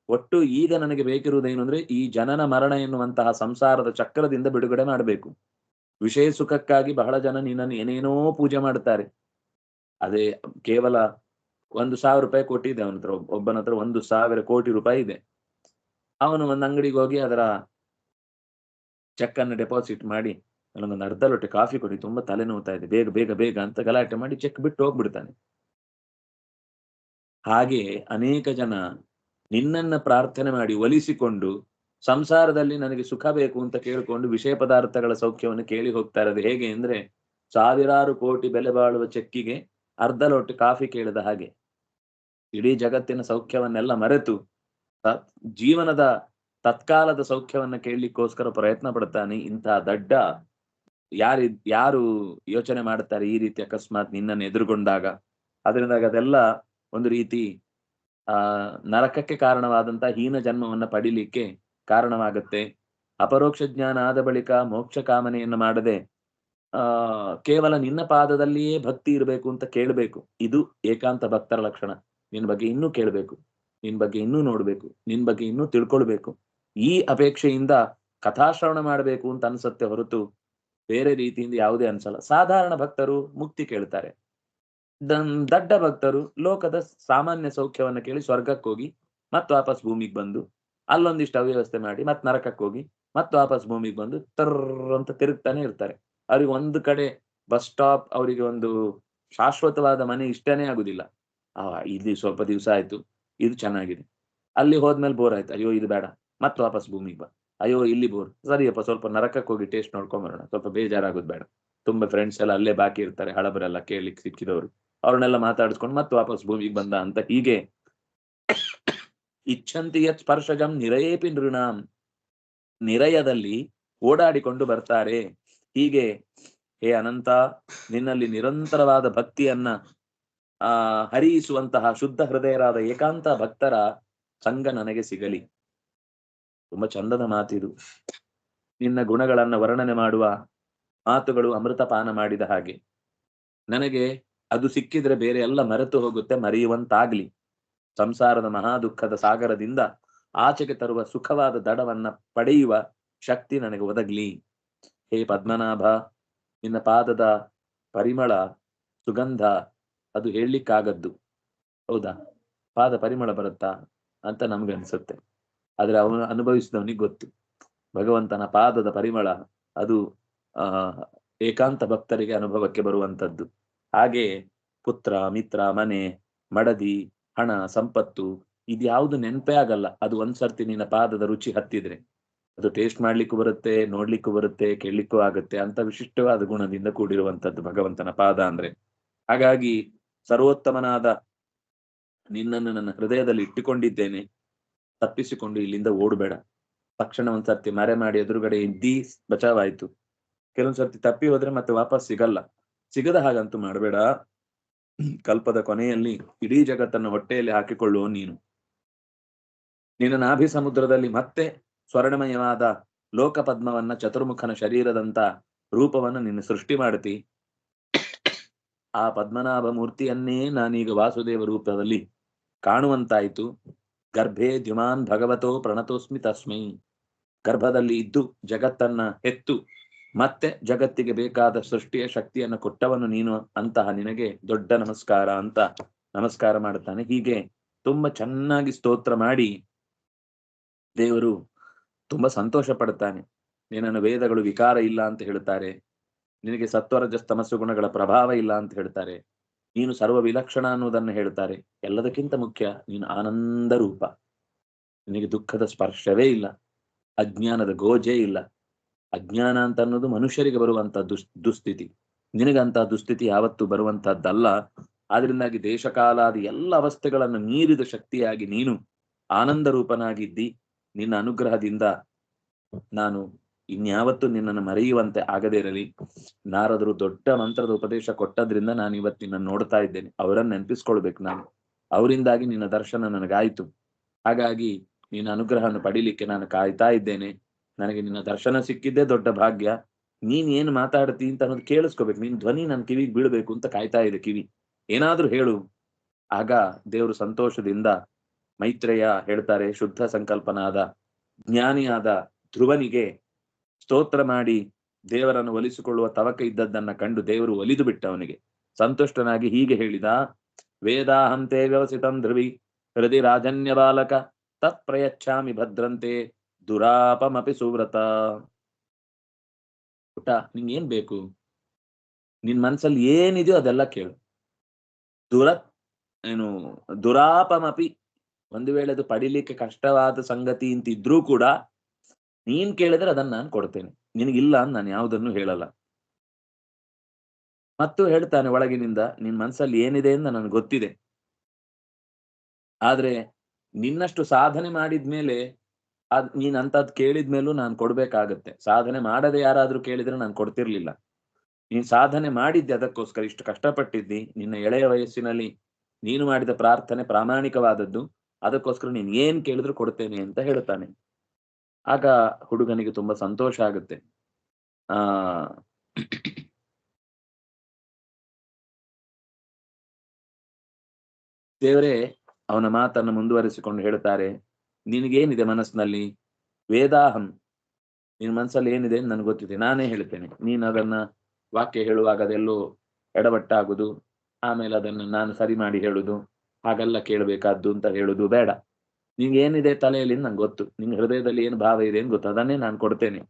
ಒಟ್ಟು ಈಗ ನನಗೆ ಬೇಕಿರುವುದೇನು ಅಂದ್ರೆ ಈ ಜನನ ಮರಣ ಎನ್ನುವಂತಹ ಸಂಸಾರದ ಚಕ್ರದಿಂದ ಬಿಡುಗಡೆ ಮಾಡಬೇಕು. ವಿಷಯ ಸುಖಕ್ಕಾಗಿ ಬಹಳ ಜನ ನಿನ್ನನ್ನು ಏನೇನೋ ಪೂಜೆ ಮಾಡ್ತಾರೆ. ಅದೇ ಕೇವಲ 1,000 ರೂಪಾಯಿ ಕೊಟ್ಟಿದೆ ಅವನ ಹತ್ರ, ಒಬ್ಬನ ಹತ್ರ 1,000 ಕೋಟಿ ರೂಪಾಯಿ ಇದೆ. ಅವನು ಒಂದು ಅಂಗಡಿಗೆ ಹೋಗಿ ಅದರ ಚೆಕ್ ಅನ್ನು ಡೆಪಾಸಿಟ್ ಮಾಡಿ ನನಗೊಂದು ಅರ್ಧ ಲೋಟ ಕಾಫಿ ಕೊಡಿ, ತುಂಬಾ ತಲೆನೋವ್ತಾ ಇದೆ, ಬೇಗ ಬೇಗ ಬೇಗ ಅಂತ ಗಲಾಟೆ ಮಾಡಿ ಚೆಕ್ ಬಿಟ್ಟು ಹೋಗ್ಬಿಡ್ತಾನೆ. ಹಾಗೆ ಅನೇಕ ಜನ ನಿನ್ನನ್ನ ಪ್ರಾರ್ಥನೆ ಮಾಡಿ ಒಲಿಸಿಕೊಂಡು ಸಂಸಾರದಲ್ಲಿ ನನಗೆ ಸುಖ ಬೇಕು ಅಂತ ಕೇಳಿಕೊಂಡು ವಿಷಯ ಪದಾರ್ಥಗಳ ಸೌಖ್ಯವನ್ನು ಕೇಳಿ ಹೋಗ್ತಾ ಇರೋದು. ಹೇಗೆ ಅಂದ್ರೆ ಸಾವಿರಾರು ಕೋಟಿ ಬೆಲೆ ಬಾಳುವ ಚೆಕ್ಕಿಗೆ ಅರ್ಧ ಲೋಟ ಕಾಫಿ ಕೇಳಿದ ಹಾಗೆ. ಇಡೀ ಜಗತ್ತಿನ ಸೌಖ್ಯವನ್ನೆಲ್ಲ ಮರೆತು ಜೀವನದ ತತ್ಕಾಲದ ಸೌಖ್ಯವನ್ನ ಕೇಳಲಿಕ್ಕೋಸ್ಕರ ಪ್ರಯತ್ನ ಪಡ್ತಾನೆ. ಇಂತಹ ದಡ್ಡ ಯಾರು ಯೋಚನೆ ಮಾಡ್ತಾರೆ ಈ ರೀತಿ ಅಕಸ್ಮಾತ್ ನಿನ್ನನ್ನು ಎದುರುಗೊಂಡಾಗ? ಅದರಿಂದಾಗ ಅದೆಲ್ಲ ಒಂದು ರೀತಿ ನರಕಕ್ಕೆ ಕಾರಣವಾದಂತ ಹೀನ ಜನ್ಮವನ್ನ ಪಡಿಲಿಕ್ಕೆ ಕಾರಣವಾಗುತ್ತೆ. ಅಪರೋಕ್ಷ ಜ್ಞಾನ ಆದ ಬಳಿಕ ಮೋಕ್ಷ ಕಾಮನೆಯನ್ನು ಮಾಡದೆ ಕೇವಲ ನಿನ್ನ ಪಾದದಲ್ಲಿಯೇ ಭಕ್ತಿ ಇರಬೇಕು ಅಂತ ಕೇಳಬೇಕು. ಇದು ಏಕಾಂತ ಭಕ್ತರ ಲಕ್ಷಣ. ನಿನ್ ಬಗ್ಗೆ ಇನ್ನೂ ಕೇಳಬೇಕು, ನಿನ್ ಬಗ್ಗೆ ಇನ್ನೂ ನೋಡ್ಬೇಕು, ನಿನ್ ಬಗ್ಗೆ ಇನ್ನೂ ತಿಳ್ಕೊಳ್ಬೇಕು. ಈ ಅಪೇಕ್ಷೆಯಿಂದ ಕಥಾಶ್ರವಣ ಮಾಡಬೇಕು ಅಂತ ಅನ್ಸತ್ತೆ ಹೊರತು ಬೇರೆ ರೀತಿಯಿಂದ ಯಾವುದೇ ಅನ್ಸಲ್ಲ. ಸಾಧಾರಣ ಭಕ್ತರು ಮುಕ್ತಿ ಕೇಳ್ತಾರೆ. ದಡ್ಡ ಭಕ್ತರು ಲೋಕದ ಸಾಮಾನ್ಯ ಸೌಖ್ಯವನ್ನ ಕೇಳಿ ಸ್ವರ್ಗಕ್ಕೆ ಹೋಗಿ ಮತ್ ವಾಪಸ್ ಭೂಮಿಗೆ ಬಂದು ಅಲ್ಲೊಂದಿಷ್ಟು ಅವ್ಯವಸ್ಥೆ ಮಾಡಿ ಮತ್ ನರಕಕ್ಕೆ ಹೋಗಿ ಮತ್ ವಾಪಸ್ ಭೂಮಿಗೆ ಬಂದು ತರ್ರ ಅಂತ ತಿರುಗ್ತಾನೆ ಇರ್ತಾರೆ. ಅವ್ರಿಗೆ ಒಂದು ಕಡೆ ಬಸ್ ಸ್ಟಾಪ್, ಅವರಿಗೆ ಒಂದು ಶಾಶ್ವತವಾದ ಮನೆ ಇಷ್ಟನೇ ಆಗುದಿಲ್ಲ. ಇಲ್ಲಿ ಸ್ವಲ್ಪ ದಿವಸ ಆಯ್ತು, ಇದು ಚೆನ್ನಾಗಿದೆ. ಅಲ್ಲಿ ಹೋದ್ಮೇಲೆ ಬೋರ್ ಆಯ್ತು, ಅಯ್ಯೋ ಇದು ಬೇಡ, ಮತ್ ವಾಪಸ್ ಭೂಮಿಗೆ ಬಾ. ಅಯ್ಯೋ ಇಲ್ಲಿ ಬೋರ್, ಸರಿಯಪ್ಪ ಸ್ವಲ್ಪ ನರಕಕ್ಕೆ ಹೋಗಿ ಟೇಸ್ಟ್ ನೋಡ್ಕೊಂಬರೋಣ, ಸ್ವಲ್ಪ ಬೇಜಾರಾಗೋದು ಬೇಡ. ತುಂಬಾ ಫ್ರೆಂಡ್ಸ್ ಎಲ್ಲ ಅಲ್ಲೇ ಬಾಕಿ ಇರ್ತಾರೆ, ಹಳಬರೆಲ್ಲ ಕೇಳಲಿಕ್ಕೆ ಸಿಕ್ಕಿದವರು, ಅವ್ರನ್ನೆಲ್ಲ ಮಾತಾಡಿಸ್ಕೊಂಡು ಮತ್ತೆ ವಾಪಸ್ ಭೂಮಿಗೆ ಬಂದ ಅಂತ. ಹೀಗೆ ಇಚ್ಛಂತಿ ಯತ್ ಸ್ಪರ್ಶಜಂ ನಿರಯೇಪಿ ನೃಣಾಂ, ನಿರಯದಲ್ಲಿ ಓಡಾಡಿಕೊಂಡು ಬರ್ತಾರೆ. ಹೀಗೆ ಹೇ ಅನಂತ, ನಿನ್ನಲ್ಲಿ ನಿರಂತರವಾದ ಭಕ್ತಿಯನ್ನ ಹರಿಸುವಂತಹ ಶುದ್ಧ ಹೃದಯರಾದ ಏಕಾಂತ ಭಕ್ತರ ಸಂಗ ನನಗೆ ಸಿಗಲಿ. ತುಂಬಾ ಚಂದದ ಮಾತಿದು. ನಿನ್ನ ಗುಣಗಳನ್ನ ವರ್ಣನೆ ಮಾಡುವ ಮಾತುಗಳು ಅಮೃತಪಾನ ಮಾಡಿದ ಹಾಗೆ. ನನಗೆ ಅದು ಸಿಕ್ಕಿದ್ರೆ ಬೇರೆ ಎಲ್ಲ ಮರೆತು ಹೋಗುತ್ತೆ, ಮರೆಯುವಂತಾಗ್ಲಿ. ಸಂಸಾರದ ಮಹಾ ದುಃಖದ ಸಾಗರದಿಂದ ಆಚೆಗೆ ತರುವ ಸುಖವಾದ ದಡವನ್ನ ಪಡೆಯುವ ಶಕ್ತಿ ನನಗೆ ಒದಗ್ಲಿ. ಹೇ ಪದ್ಮನಾಭ, ನಿನ್ನ ಪಾದದ ಪರಿಮಳ ಸುಗಂಧ ಅದು ಹೇಳಲಿಕ್ಕಾಗದ್ದು. ಹೌದಾ? ಪಾದ ಪರಿಮಳ ಬರುತ್ತಾ ಅಂತ ನಮ್ಗೆ ಅನ್ಸುತ್ತೆ, ಆದ್ರೆ ಅವನು ಅನುಭವಿಸಿದವನಿಗೆ ಗೊತ್ತು. ಭಗವಂತನ ಪಾದದ ಪರಿಮಳ ಅದು ಏಕಾಂತ ಭಕ್ತರಿಗೆ ಅನುಭವಕ್ಕೆ ಬರುವಂತದ್ದು. ಹಾಗೆ ಪುತ್ರ, ಮಿತ್ರ, ಮನೆ, ಮಡದಿ, ಹಣ, ಸಂಪತ್ತು ಇದ್ಯಾವುದು ನೆನಪೇ ಆಗಲ್ಲ. ಅದು ಒಂದ್ಸರ್ತಿ ನಿನ್ನ ಪಾದದ ರುಚಿ ಹತ್ತಿದ್ರೆ ಅದು ಟೇಸ್ಟ್ ಮಾಡ್ಲಿಕ್ಕೂ ಬರುತ್ತೆ, ನೋಡ್ಲಿಕ್ಕೂ ಬರುತ್ತೆ, ಕೇಳಲಿಕ್ಕೂ ಆಗುತ್ತೆ. ಅಂತ ವಿಶಿಷ್ಟವಾದ ಗುಣದಿಂದ ಕೂಡಿರುವಂತದ್ದು ಭಗವಂತನ ಪಾದ ಅಂದ್ರೆ. ಹಾಗಾಗಿ ಸರ್ವೋತ್ತಮನಾದ ನಿನ್ನನ್ನು ನನ್ನ ಹೃದಯದಲ್ಲಿ ಇಟ್ಟುಕೊಂಡಿದ್ದೇನೆ. ತಪ್ಪಿಸಿಕೊಂಡು ಇಲ್ಲಿಂದ ಓಡಬೇಡ. ತಕ್ಷಣ ಒಂದ್ಸರ್ತಿ ಮರೆ ಮಾಡಿ ಎದುರುಗಡೆ ಇದ್ದೀ ಬಚಾವಾಯ್ತು. ಕೆಲವೊಂದ್ಸರ್ತಿ ತಪ್ಪಿ ಹೋದ್ರೆ ಮತ್ತೆ ವಾಪಸ್ ಸಿಗಲ್ಲ. ಸಿಗದ ಹಾಗಂತೂ ಮಾಡಬೇಡ. ಕಲ್ಪದ ಕೊನೆಯಲ್ಲಿ ಇಡೀ ಜಗತ್ತನ್ನು ಹೊಟ್ಟೆಯಲ್ಲಿ ಹಾಕಿಕೊಳ್ಳುವ ನೀನು. ನಿನ್ನ ನಾಭಿ ಸಮುದ್ರದಲ್ಲಿ ಮತ್ತೆ ಸ್ವರ್ಣಮಯವಾದ ಲೋಕಪದ್ಮವನ್ನ, ಚತುರ್ಮುಖನ ಶರೀರದಂತ ರೂಪವನ್ನು ನಿನ್ನ ಸೃಷ್ಟಿ ಮಾಡ್ತಿ. ಆ ಪದ್ಮನಾಭ ಮೂರ್ತಿಯನ್ನೇ ನಾನೀಗ ವಾಸುದೇವ ರೂಪದಲ್ಲಿ ಕಾಣುವಂತಾಯ್ತು. ಗರ್ಭೇ ದ್ಯುಮಾನ್ ಭಗವತೋ ಪ್ರಣತೋಸ್ಮಿ ತಸ್ಮೈ. ಗರ್ಭದಲ್ಲಿ ಇದ್ದು ಜಗತ್ತನ್ನ ಹೆತ್ತು ಮತ್ತೆ ಜಗತ್ತಿಗೆ ಬೇಕಾದ ಸೃಷ್ಟಿಯ ಶಕ್ತಿಯನ್ನು ಕೊಟ್ಟವನು ನೀನು. ಅಂತಹ ನಿನಗೆ ದೊಡ್ಡ ನಮಸ್ಕಾರ ಅಂತ ನಮಸ್ಕಾರ ಮಾಡುತ್ತಾನೆ. ಹೀಗೆ ತುಂಬಾ ಚೆನ್ನಾಗಿ ಸ್ತೋತ್ರ ಮಾಡಿ ದೇವರು ತುಂಬಾ ಸಂತೋಷ ಪಡ್ತಾನೆ. ನಿನ್ನನ್ನು ವೇದಗಳು ವಿಕಾರ ಇಲ್ಲ ಅಂತ ಹೇಳ್ತಾರೆ, ನಿನಗೆ ಸತ್ವರಜಸ್ತಮಸ್ಸು ಗುಣಗಳ ಪ್ರಭಾವ ಇಲ್ಲ ಅಂತ ಹೇಳ್ತಾರೆ, ನೀನು ಸರ್ವ ವಿಲಕ್ಷಣ ಅನ್ನೋದನ್ನು ಹೇಳ್ತಾರೆ. ಎಲ್ಲದಕ್ಕಿಂತ ಮುಖ್ಯ ನೀನು ಆನಂದ ರೂಪ, ನಿನಗೆ ದುಃಖದ ಸ್ಪರ್ಶವೇ ಇಲ್ಲ, ಅಜ್ಞಾನದ ಗೋಜೆ ಇಲ್ಲ. ಅಜ್ಞಾನ ಅಂತ ಅನ್ನೋದು ಮನುಷ್ಯರಿಗೆ ಬರುವಂತ ದುಸ್ಥಿತಿ, ನಿನಗಂತ ದುಸ್ಥಿತಿ ಯಾವತ್ತೂ ಬರುವಂತಹದ್ದಲ್ಲ. ಆದ್ರಿಂದಾಗಿ ದೇಶಕಾಲಾದಿ ಎಲ್ಲ ಅವಸ್ಥೆಗಳನ್ನು ಮೀರಿದ ಶಕ್ತಿಯಾಗಿ ನೀನು ಆನಂದ ರೂಪನಾಗಿದ್ದಿ. ನಿನ್ನ ಅನುಗ್ರಹದಿಂದ ನಾನು ಇನ್ಯಾವತ್ತೂ ನಿನ್ನನ್ನು ಮರೆಯುವಂತೆ ಆಗದೇ ಇರಲಿ. ನಾರದರು ದೊಡ್ಡ ಮಂತ್ರದ ಉಪದೇಶ ಕೊಟ್ಟದ್ರಿಂದ ನಾನು ಇವತ್ತು ನಿನ್ನನ್ನು ನೋಡ್ತಾ ಇದ್ದೇನೆ, ಅವರನ್ನು ನೆನಪಿಸ್ಕೊಳ್ಬೇಕು ನಾನು. ಅವರಿಂದಾಗಿ ನಿನ್ನ ದರ್ಶನ ನನಗಾಯ್ತು. ಹಾಗಾಗಿ ನಿನ್ನ ಅನುಗ್ರಹವನ್ನು ಪಡಿಲಿಕ್ಕೆ ನಾನು ಕಾಯ್ತಾ ಇದ್ದೇನೆ. ನನಗೆ ನಿನ್ನ ದರ್ಶನ ಸಿಕ್ಕಿದ್ದೇ ದೊಡ್ಡ ಭಾಗ್ಯ. ನೀನ್ ಏನ್ ಮಾತಾಡ್ತಿ ಅಂತ ಅನ್ನೋದು ಕೇಳಿಸ್ಕೋಬೇಕು, ನಿನ್ ಧ್ವನಿ ನನ್ನ ಕಿವಿಗೆ ಬೀಳ್ಬೇಕು ಅಂತ ಕಾಯ್ತಾ ಇದೆ ಕಿವಿ. ಏನಾದ್ರೂ ಹೇಳು. ಆಗ ದೇವರು ಸಂತೋಷದಿಂದ ಮೈತ್ರೇಯ ಹೇಳ್ತಾರೆ, ಶುದ್ಧ ಸಂಕಲ್ಪನಾದ ಜ್ಞಾನಿಯಾದ ಧ್ರುವನಿಗೆ ಸ್ತೋತ್ರ ಮಾಡಿ ದೇವರನ್ನು ಒಲಿಸಿಕೊಳ್ಳುವ ತವಕ ಇದ್ದದ್ದನ್ನ ಕಂಡು ದೇವರು ಒಲಿದು ಬಿಟ್ಟ. ಅವನಿಗೆ ಸಂತುಷ್ಟನಾಗಿ ಹೀಗೆ ಹೇಳಿದ, ವೇದಾಹಂತೆ ವ್ಯವಸಿತಂ ಧ್ರುವಿ ಹೃದಯ ರಾಜನ್ಯ ಬಾಲಕ ತತ್ ಪ್ರಯಚ್ಛಾಮಿ ಭದ್ರಂತೆ ದುರಾಪಮಪಿ ಸುವ್ರತ. ಪುಟ, ನಿಂಗೇನ್ ಬೇಕು? ನಿನ್ ಮನ್ಸಲ್ಲಿ ಏನಿದೆಯೋ ಅದೆಲ್ಲ ಕೇಳು. ದುರಾಪಮಪಿ, ಒಂದು ವೇಳೆ ಅದು ಪಡಿಲಿಕ್ಕೆ ಕಷ್ಟವಾದ ಸಂಗತಿ ಅಂತಿದ್ರೂ ಕೂಡ ನೀನ್ ಕೇಳಿದ್ರೆ ಅದನ್ನ ನಾನು ಕೊಡ್ತೇನೆ, ನಿನಗಿಲ್ಲ ಅಂತ ನಾನು ಯಾವುದನ್ನು ಹೇಳಲ್ಲ. ಮತ್ತು ಹೇಳ್ತಾನೆ ಒಳಗಿನಿಂದ, ನಿನ್ ಮನ್ಸಲ್ಲಿ ಏನಿದೆ ಅಂತ ನನಗೆ ಗೊತ್ತಿದೆ. ಆದ್ರೆ ನಿನ್ನಷ್ಟು ಸಾಧನೆ ಮಾಡಿದ್ಮೇಲೆ ನೀನ್ ಅಂತದ್ ಕೇಳಿದ್ಮೇಲೂ ನಾನು ಕೊಡ್ಬೇಕಾಗತ್ತೆ. ಸಾಧನೆ ಮಾಡದೆ ಯಾರಾದ್ರೂ ಕೇಳಿದ್ರೆ ನಾನು ಕೊಡ್ತಿರ್ಲಿಲ್ಲ. ನೀನ್ ಸಾಧನೆ ಮಾಡಿದ್ದೆ, ಅದಕ್ಕೋಸ್ಕರ ಇಷ್ಟು ಕಷ್ಟಪಟ್ಟಿದ್ದಿ. ನಿನ್ನ ಎಳೆಯ ವಯಸ್ಸಿನಲ್ಲಿ ನೀನು ಮಾಡಿದ ಪ್ರಾರ್ಥನೆ ಪ್ರಾಮಾಣಿಕವಾದದ್ದು, ಅದಕ್ಕೋಸ್ಕರ ನೀನ್ ಏನ್ ಕೇಳಿದ್ರು ಕೊಡ್ತೇನೆ ಅಂತ ಹೇಳ್ತಾನೆ. ಆಗ ಹುಡುಗನಿಗೆ ತುಂಬಾ ಸಂತೋಷ ಆಗುತ್ತೆ. ದೇವರೇ ಅವನ ಮಾತನ್ನು ಮುಂದುವರಿಸಿಕೊಂಡು ಹೇಳ್ತಾರೆ, ನಿನಗೇನಿದೆ ಮನಸ್ಸಿನಲ್ಲಿ? ವೇದಾಹಂ, ನಿನ್ ಮನಸ್ಸಲ್ಲಿ ಏನಿದೆ ನನ್ಗೆ ಗೊತ್ತಿದೆ, ನಾನೇ ಹೇಳ್ತೇನೆ. ನೀನು ಅದನ್ನ ವಾಕ್ಯ ಹೇಳುವಾಗ ಅದೆಲ್ಲೋ ಎಡವಟ್ಟಾಗುದು, ಆಮೇಲೆ ಅದನ್ನು ನಾನು ಸರಿ ಮಾಡಿ ಹೇಳುದು, ಹಾಗೆಲ್ಲ ಕೇಳಬೇಕಾದ್ದು ಅಂತ ಹೇಳುದು ಬೇಡ. ನಿಂಗೆ ಏನಿದೆ ತಲೆಯಲ್ಲಿ ನಂಗೆ ಗೊತ್ತು, ನಿಂಗೆ ಹೃದಯದಲ್ಲಿ ಏನು ಭಾವ ಇದೆ ಅಂತ ಗೊತ್ತು, ಅದನ್ನೇ ನಾನು ಕೊಡ್ತೇನೆ.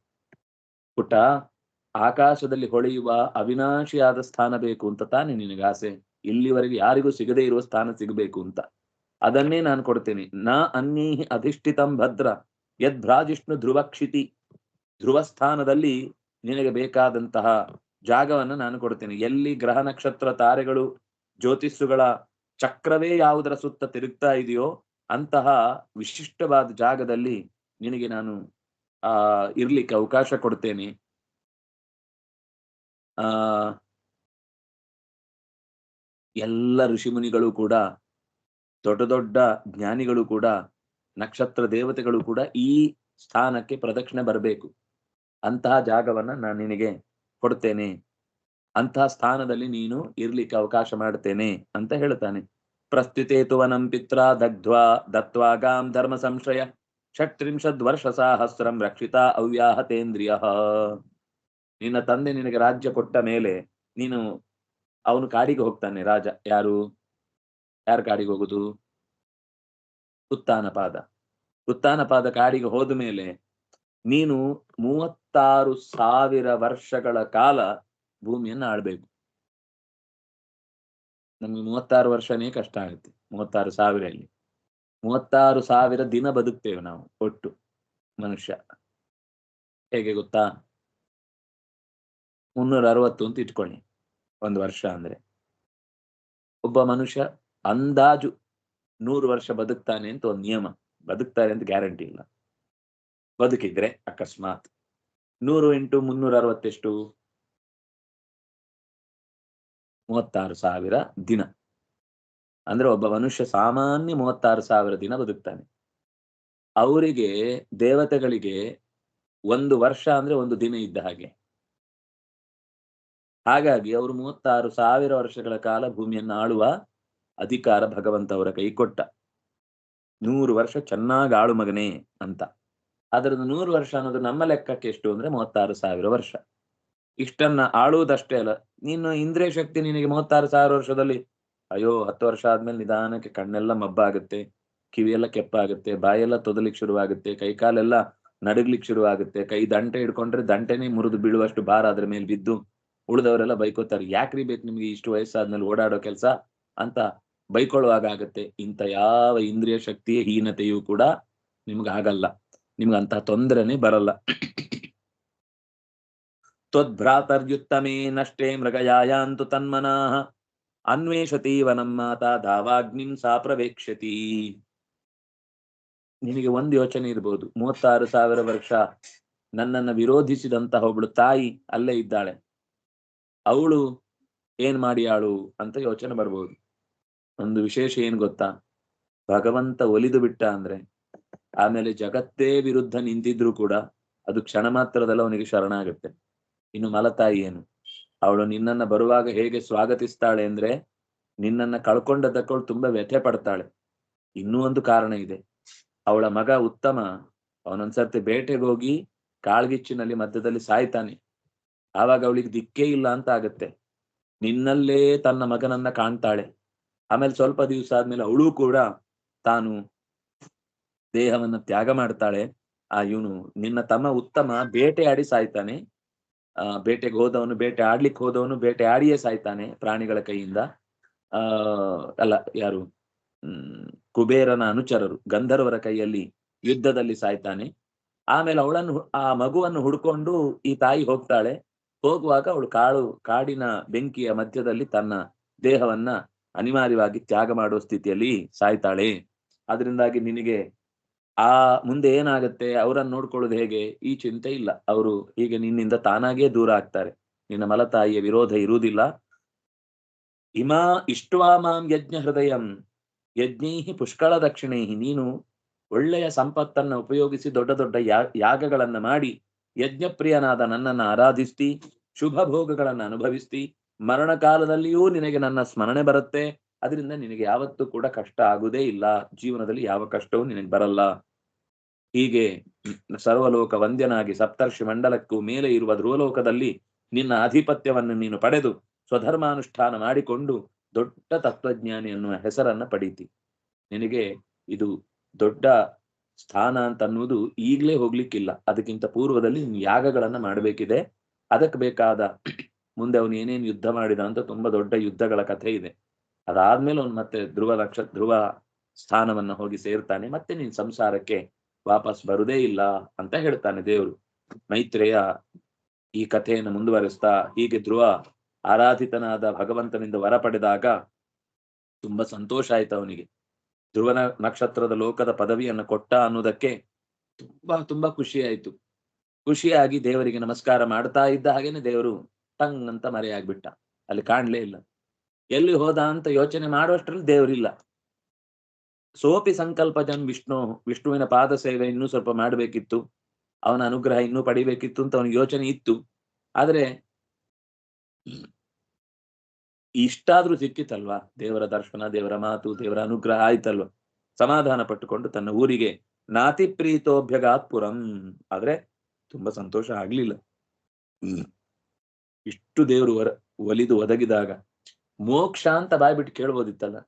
ಪುಟ್ಟ, ಆಕಾಶದಲ್ಲಿ ಹೊಳೆಯುವ ಅವಿನಾಶಿಯಾದ ಸ್ಥಾನ ಬೇಕು ಅಂತ ತಾನೇ ನಿನಗೆ ಆಸೆ? ಇಲ್ಲಿವರೆಗೆ ಯಾರಿಗೂ ಸಿಗದೇ ಇರುವ ಸ್ಥಾನ ಸಿಗಬೇಕು ಅಂತ, ಅದನ್ನೇ ನಾನು ಕೊಡ್ತೇನೆ. ನ ಅನ್ನೀಹಿ ಅಧಿಷ್ಠಿತಂ ಭದ್ರ ಯದ್ಭ್ರಾಜಿಷ್ಣು ಧ್ರುವಕ್ಷಿತಿ. ಧ್ರುವ ಸ್ಥಾನದಲ್ಲಿ ನಿನಗೆ ಬೇಕಾದಂತಹ ಜಾಗವನ್ನು ನಾನು ಕೊಡ್ತೇನೆ. ಎಲ್ಲಿ ಗ್ರಹ ನಕ್ಷತ್ರ ತಾರೆಗಳು ಜ್ಯೋತಿಷ್ಸುಗಳ ಚಕ್ರವೇ ಯಾವುದರ ಸುತ್ತ ತಿರುಗ್ತಾ ಇದೆಯೋ ಅಂತಹ ವಿಶಿಷ್ಟವಾದ ಜಾಗದಲ್ಲಿ ನಿನಗೆ ನಾನು ಇರ್ಲಿಕ್ಕೆ ಅವಕಾಶ ಕೊಡ್ತೇನೆ. ಎಲ್ಲ ಋಷಿಮುನಿಗಳು ಕೂಡ, ದೊಡ್ಡ ದೊಡ್ಡ ಜ್ಞಾನಿಗಳು ಕೂಡ, ನಕ್ಷತ್ರ ದೇವತೆಗಳು ಕೂಡ ಈ ಸ್ಥಾನಕ್ಕೆ ಪ್ರದಕ್ಷಿಣೆ ಬರಬೇಕು. ಅಂತಹ ಜಾಗವನ್ನ ನಾನು ನಿನಗೆ ಕೊಡ್ತೇನೆ, ಅಂತಹ ಸ್ಥಾನದಲ್ಲಿ ನೀನು ಇರ್ಲಿಕ್ಕೆ ಅವಕಾಶ ಮಾಡ್ತೇನೆ ಅಂತ ಹೇಳ್ತಾನೆ. ಪ್ರಸ್ಥಿತೇತುವನಂ ಪಿತ್ರ ದಗ್ಧ್ವಾ ದತ್ವಾಗಾಂ ಧರ್ಮ ಸಂಶಯ 36 ವರ್ಷ ಸಹಸ್ರಂ ರಕ್ಷಿತಾ ಅವ್ಯಾಹತೇಂದ್ರಿಯ. ನಿನ್ನ ತಂದೆ ನಿನಗೆ ರಾಜ್ಯ ಕೊಟ್ಟ ಮೇಲೆ ನೀನು, ಅವನು ಕಾಡಿಗೆ ಹೋಗ್ತಾನೆ ರಾಜ. ಯಾರು ಕಾಡಿಗೆ ಹೋಗುದು? ಉತ್ತಾನಪಾದ ಕಾಡಿಗೆ ಹೋದ ಮೇಲೆ ನೀನು 36,000 ವರ್ಷಗಳ ಕಾಲ ಭೂಮಿಯನ್ನು ಆಳ್ಬೇಕು. ನಮ್ಗೆ 36 ವರ್ಷನೇ ಕಷ್ಟ ಆಗುತ್ತೆ. 36,000 36,000 ದಿನ ಬದುಕ್ತೇವೆ ನಾವು ಒಟ್ಟು ಮನುಷ್ಯ. ಹೇಗೆ ಗೊತ್ತಾ? 360 ಅಂತ ಇಟ್ಕೊಳ್ಳಿ, ಒಂದು ವರ್ಷ ಅಂದ್ರೆ. ಒಬ್ಬ ಮನುಷ್ಯ ಅಂದಾಜು 100 ವರ್ಷ ಬದುಕ್ತಾನೆ ಅಂತ ಒಂದು ನಿಯಮ. ಬದುಕ್ತಾರೆ ಅಂತ ಗ್ಯಾರಂಟಿ ಇಲ್ಲ. ಬದುಕಿದ್ರೆ ಅಕಸ್ಮಾತ್ 100 × 360 ಎಷ್ಟು? 36,000 ದಿನ. ಅಂದ್ರೆ ಒಬ್ಬ ಮನುಷ್ಯ ಸಾಮಾನ್ಯ 36,000 ದಿನ ಬದುಕ್ತಾನೆ. ಅವರಿಗೆ, ದೇವತೆಗಳಿಗೆ, ಒಂದು ವರ್ಷ ಅಂದ್ರೆ ಒಂದು ದಿನ ಇದ್ದ ಹಾಗೆ. ಹಾಗಾಗಿ ಅವರು 36,000 ವರ್ಷಗಳ ಕಾಲ ಭೂಮಿಯನ್ನು ಆಳುವ ಅಧಿಕಾರ ಭಗವಂತ ಅವರ ಕೈ ಕೊಟ್ಟ. 100 ವರ್ಷ ಚೆನ್ನಾಗಿ ಆಳು ಮಗನೇ ಅಂತ. ಅದರದ್ದು 100 ವರ್ಷ ಅನ್ನೋದು ನಮ್ಮ ಲೆಕ್ಕಕ್ಕೆ ಎಷ್ಟು ಅಂದ್ರೆ 36,000 ವರ್ಷ. ಇಷ್ಟನ್ನ ಆಳುವುದಷ್ಟೇ ಅಲ್ಲ, ನೀನು ಇಂದ್ರಿಯ ಶಕ್ತಿ ನಿನಗೆ 36,000 ವರ್ಷದಲ್ಲಿ, ಅಯ್ಯೋ 10 ವರ್ಷ ಆದ್ಮೇಲೆ ನಿಧಾನಕ್ಕೆ ಕಣ್ಣೆಲ್ಲ ಮಬ್ಬಾಗುತ್ತೆ, ಕಿವಿಯೆಲ್ಲ ಕೆಪ್ಪಾಗುತ್ತೆ, ಬಾಯೆಲ್ಲ ತೊದಲಿಕ್ಕೆ ಶುರುವಾಗುತ್ತೆ, ಕೈಕಾಲೆಲ್ಲ ನಡುಗ್ಲಿಕ್ಕೆ ಶುರು ಆಗುತ್ತೆ. ಕೈ ದಂಟೆ ಹಿಡ್ಕೊಂಡ್ರೆ ದಂಟೆನೇ ಮುರಿದು ಬೀಳುವಷ್ಟು ಭಾರ ಅದ್ರ ಮೇಲೆ ಬಿದ್ದು ಉಳಿದವರೆಲ್ಲ ಬೈಕೋತಾರೆ. ಯಾಕ್ರಿ ಬೇಕು ನಿಮ್ಗೆ ಇಷ್ಟು ವಯಸ್ಸಾದ್ಮೇಲೆ ಓಡಾಡೋ ಕೆಲಸ ಅಂತ ಬೈಕೊಳ್ಳುವಾಗ ಆಗುತ್ತೆ. ಇಂಥ ಯಾವ ಇಂದ್ರಿಯ ಶಕ್ತಿಯ ಹೀನತೆಯೂ ಕೂಡ ನಿಮ್ಗೆ ಆಗಲ್ಲ, ನಿಮ್ಗೆ ಅಂತ ತೊಂದರೆನೇ ಬರಲ್ಲ. ತ್ವದ್ಭ್ರಾತರ್ಯುತ್ತಮೇ ನಷ್ಟೇ ಮೃಗಯಾಯಾಂತು ತನ್ಮನಃ ಅನ್ವೇಷತಿ ವನಂ ಮಾತಾ ಧಾವಾಗ್ನಿಂ ಸಾ ಪ್ರವೇಕ್ಷತಿ. ನಿನಗೆ ಒಂದು ಯೋಚನೆ ಇರ್ಬೋದು, 36,000 ವರ್ಷ ನನ್ನನ್ನು ವಿರೋಧಿಸಿದಂತಹ ಒಬ್ಳು ತಾಯಿ ಅಲ್ಲೇ ಇದ್ದಾಳೆ, ಅವಳು ಏನ್ ಮಾಡಿಯಾಳು ಅಂತ ಯೋಚನೆ ಬರ್ಬೋದು. ಒಂದು ವಿಶೇಷ ಏನ್ ಗೊತ್ತಾ, ಭಗವಂತ ಒಲಿದು ಬಿಟ್ಟ ಅಂದ್ರೆ ಆಮೇಲೆ ಜಗತ್ತೇ ವಿರುದ್ಧ ನಿಂತಿದ್ರು ಕೂಡ ಅದು ಕ್ಷಣ ಮಾತ್ರದಲ್ಲ ಅವನಿಗೆ ಶರಣಾಗುತ್ತೆ. ಇನ್ನು ಮಲತಾಯಿ ಏನು, ಅವಳು ನಿನ್ನನ್ನ ಬರುವಾಗ ಹೇಗೆ ಸ್ವಾಗತಿಸ್ತಾಳೆ ಅಂದ್ರೆ ನಿನ್ನನ್ನ ಕಳ್ಕೊಂಡದಕ್ಕವಳು ತುಂಬಾ ವ್ಯಥೆ ಪಡ್ತಾಳೆ. ಇನ್ನೂ ಒಂದು ಕಾರಣ ಇದೆ, ಅವಳ ಮಗ ಉತ್ತಮ ಅವನೊಂದ್ಸರ್ತಿ ಬೇಟೆಗೆ ಹೋಗಿ ಕಾಳ್ಗಿಚ್ಚಿನಲ್ಲಿ ಮಧ್ಯದಲ್ಲಿ ಸಾಯ್ತಾನೆ. ಆವಾಗ ಅವಳಿಗೆ ದಿಕ್ಕೇ ಇಲ್ಲ ಅಂತ ಆಗತ್ತೆ. ನಿನ್ನಲ್ಲೇ ತನ್ನ ಮಗನನ್ನ ಕಾಣ್ತಾಳೆ. ಆಮೇಲೆ ಸ್ವಲ್ಪ ದಿವಸ ಆದ್ಮೇಲೆ ಅವಳು ಕೂಡ ತಾನು ದೇಹವನ್ನ ತ್ಯಾಗ ಮಾಡ್ತಾಳೆ. ಇವನು ನಿನ್ನ ತಮ್ಮ ಉತ್ತಮ ಬೇಟೆ ಆಡಿ ಸಾಯ್ತಾನೆ. ಬೇಟೆಗೆ ಹೋದವನು, ಬೇಟೆ ಆಡ್ಲಿಕ್ಕೆ ಹೋದವನು ಬೇಟೆ ಆಡಿಯೇ ಸಾಯ್ತಾನೆ ಪ್ರಾಣಿಗಳ ಕೈಯಿಂದ. ಅಲ್ಲ, ಯಾರು, ಕುಬೇರನ ಅನುಚರರು ಗಂಧರ್ವರ ಕೈಯಲ್ಲಿ ಯುದ್ಧದಲ್ಲಿ ಸಾಯ್ತಾನೆ. ಆಮೇಲೆ ಅವಳನ್ನು, ಆ ಮಗುವನ್ನು ಹುಡ್ಕೊಂಡು ಈ ತಾಯಿ ಹೋಗ್ತಾಳೆ. ಹೋಗುವಾಗ ಅವಳು ಕಾಡಿನ ಬೆಂಕಿಯ ಮಧ್ಯದಲ್ಲಿ ತನ್ನ ದೇಹವನ್ನ ಅನಿವಾರ್ಯವಾಗಿ ತ್ಯಾಗ ಮಾಡುವ ಸ್ಥಿತಿಯಲ್ಲಿ ಸಾಯ್ತಾಳೆ. ಅದರಿಂದಾಗಿ ನಿನಗೆ ಆ ಮುಂದೆ ಏನಾಗತ್ತೆ, ಅವರನ್ನು ನೋಡ್ಕೊಳ್ಳೋದು ಹೇಗೆ, ಈ ಚಿಂತೆ ಇಲ್ಲ. ಅವರು ಹೀಗೆ ನಿನ್ನಿಂದ ತಾನಾಗೇ ದೂರ ಆಗ್ತಾರೆ. ನಿನ್ನ ಮಲತಾಯಿಯ ವಿರೋಧ ಇರುವುದಿಲ್ಲ. ಇಮಾ ಇಷ್ಟ್ವಾ ಮಾಂ ಯಜ್ಞ ಹೃದಯಂ ಯಜ್ಞೈಹಿ ಪುಷ್ಕಳ ದಕ್ಷಿಣೈಹಿ. ನೀನು ಒಳ್ಳೆಯ ಸಂಪತ್ತನ್ನ ಉಪಯೋಗಿಸಿ ದೊಡ್ಡ ದೊಡ್ಡ ಯಾಗಗಳನ್ನ ಮಾಡಿ ಯಜ್ಞಪ್ರಿಯನಾದ ನನ್ನನ್ನು ಆರಾಧಿಸ್ತಿ, ಶುಭ ಭೋಗಗಳನ್ನು ಅನುಭವಿಸ್ತಿ, ಮರಣ ಕಾಲದಲ್ಲಿಯೂ ನಿನಗೆ ನನ್ನ ಸ್ಮರಣೆ ಬರುತ್ತೆ. ಅದರಿಂದ ನಿನಗೆ ಯಾವತ್ತೂ ಕೂಡ ಕಷ್ಟ ಆಗುವುದೇ ಇಲ್ಲ, ಜೀವನದಲ್ಲಿ ಯಾವ ಕಷ್ಟವೂ ನಿನಗೆ ಬರಲ್ಲ. ಹೀಗೆ ಸರ್ವಲೋಕ ವಂದ್ಯನಾಗಿ ಸಪ್ತರ್ಷಿ ಮಂಡಲಕ್ಕೂ ಮೇಲೆ ಇರುವ ಧ್ರುವಲೋಕದಲ್ಲಿ ನಿನ್ನ ಆಧಿಪತ್ಯವನ್ನು ನೀನು ಪಡೆದು ಸ್ವಧರ್ಮಾನುಷ್ಠಾನ ಮಾಡಿಕೊಂಡು ದೊಡ್ಡ ತತ್ವಜ್ಞಾನಿ ಅನ್ನುವ ಹೆಸರನ್ನ ಪಡೀತಿ. ನಿನಗೆ ಇದು ದೊಡ್ಡ ಸ್ಥಾನ ಅಂತ ಅನ್ನುವುದು ಈಗಲೇ ಹೋಗ್ಲಿಕ್ಕಿಲ್ಲ. ಅದಕ್ಕಿಂತ ಪೂರ್ವದಲ್ಲಿ ಯಾಗಗಳನ್ನ ಮಾಡಬೇಕಿದೆ. ಅದಕ್ಕೆ ಬೇಕಾದ ಮುಂದೆ ಅವನು ಏನೇನು ಯುದ್ಧ ಮಾಡಿದ ಅಂತ ತುಂಬಾ ದೊಡ್ಡ ಯುದ್ಧಗಳ ಕಥೆ ಇದೆ. ಅದಾದ್ಮೇಲೆ ಅವನು ಮತ್ತೆ ಧ್ರುವ ಸ್ಥಾನವನ್ನ ಹೋಗಿ ಸೇರ್ತಾನೆ. ಮತ್ತೆ ನೀನ್ ಸಂಸಾರಕ್ಕೆ ವಾಪಸ್ ಬರುದೇ ಇಲ್ಲ ಅಂತ ಹೇಳ್ತಾನೆ ದೇವರು. ಮೈತ್ರೇಯ ಈ ಕಥೆಯನ್ನು ಮುಂದುವರಿಸ್ತಾ, ಹೀಗೆ ಧ್ರುವ ಆರಾಧಿತನಾದ ಭಗವಂತನಿಂದ ವರ ಪಡೆದಾಗ ತುಂಬಾ ಸಂತೋಷ ಆಯ್ತು ಅವನಿಗೆ. ಧ್ರುವನ ನಕ್ಷತ್ರದ ಲೋಕದ ಪದವಿಯನ್ನು ಕೊಟ್ಟ ಅನ್ನೋದಕ್ಕೆ ತುಂಬಾ ತುಂಬಾ ಖುಷಿ ಆಯ್ತು. ಖುಷಿಯಾಗಿ ದೇವರಿಗೆ ನಮಸ್ಕಾರ ಮಾಡ್ತಾ ಇದ್ದ ಹಾಗೇನೆ ದೇವರು ಟಂಗ್ ಅಂತ ಮರೆಯಾಗ್ಬಿಟ್ಟ. ಅಲ್ಲಿ ಕಾಣ್ಲೇ ಇಲ್ಲ. ಎಲ್ಲಿ ಹೋದ ಅಂತ ಯೋಚನೆ ಮಾಡುವಷ್ಟರಲ್ಲಿ ದೇವರಿಲ್ಲ. ಸೋಪಿ ಸಂಕಲ್ಪಜನ್ ವಿಷ್ಣುವಿನ ಪಾದ ಸೇವೆ ಇನ್ನೂ ಸ್ವಲ್ಪ ಮಾಡಬೇಕಿತ್ತು, ಅವನ ಅನುಗ್ರಹ ಇನ್ನೂ ಪಡಿಬೇಕಿತ್ತು ಅಂತ ಅವನಿಗೆ ಯೋಚನೆ ಇತ್ತು. ಆದ್ರೆ ಇಷ್ಟಾದ್ರೂ ಸಿಕ್ಕಿತಲ್ವಾ, ದೇವರ ದರ್ಶನ, ದೇವರ ಮಾತು, ದೇವರ ಅನುಗ್ರಹ ಆಯ್ತಲ್ವ. ಸಮಾಧಾನ ಪಟ್ಟುಕೊಂಡು ತನ್ನ ಊರಿಗೆ ನಾತಿ ಪ್ರೀತೋಭ್ಯಗಾತ್ಪುರಂ. ಆದ್ರೆ ತುಂಬಾ ಸಂತೋಷ ಆಗ್ಲಿಲ್ಲ. ಇಷ್ಟು ದೇವರು ಒಲಿದು ಒದಗಿದಾಗ ಮೋಕ್ಷ ಅಂತ ಬಾಯ್ಬಿಟ್ಟು ಕೇಳ್ಬೋದಿತ್ತಲ್ಲ,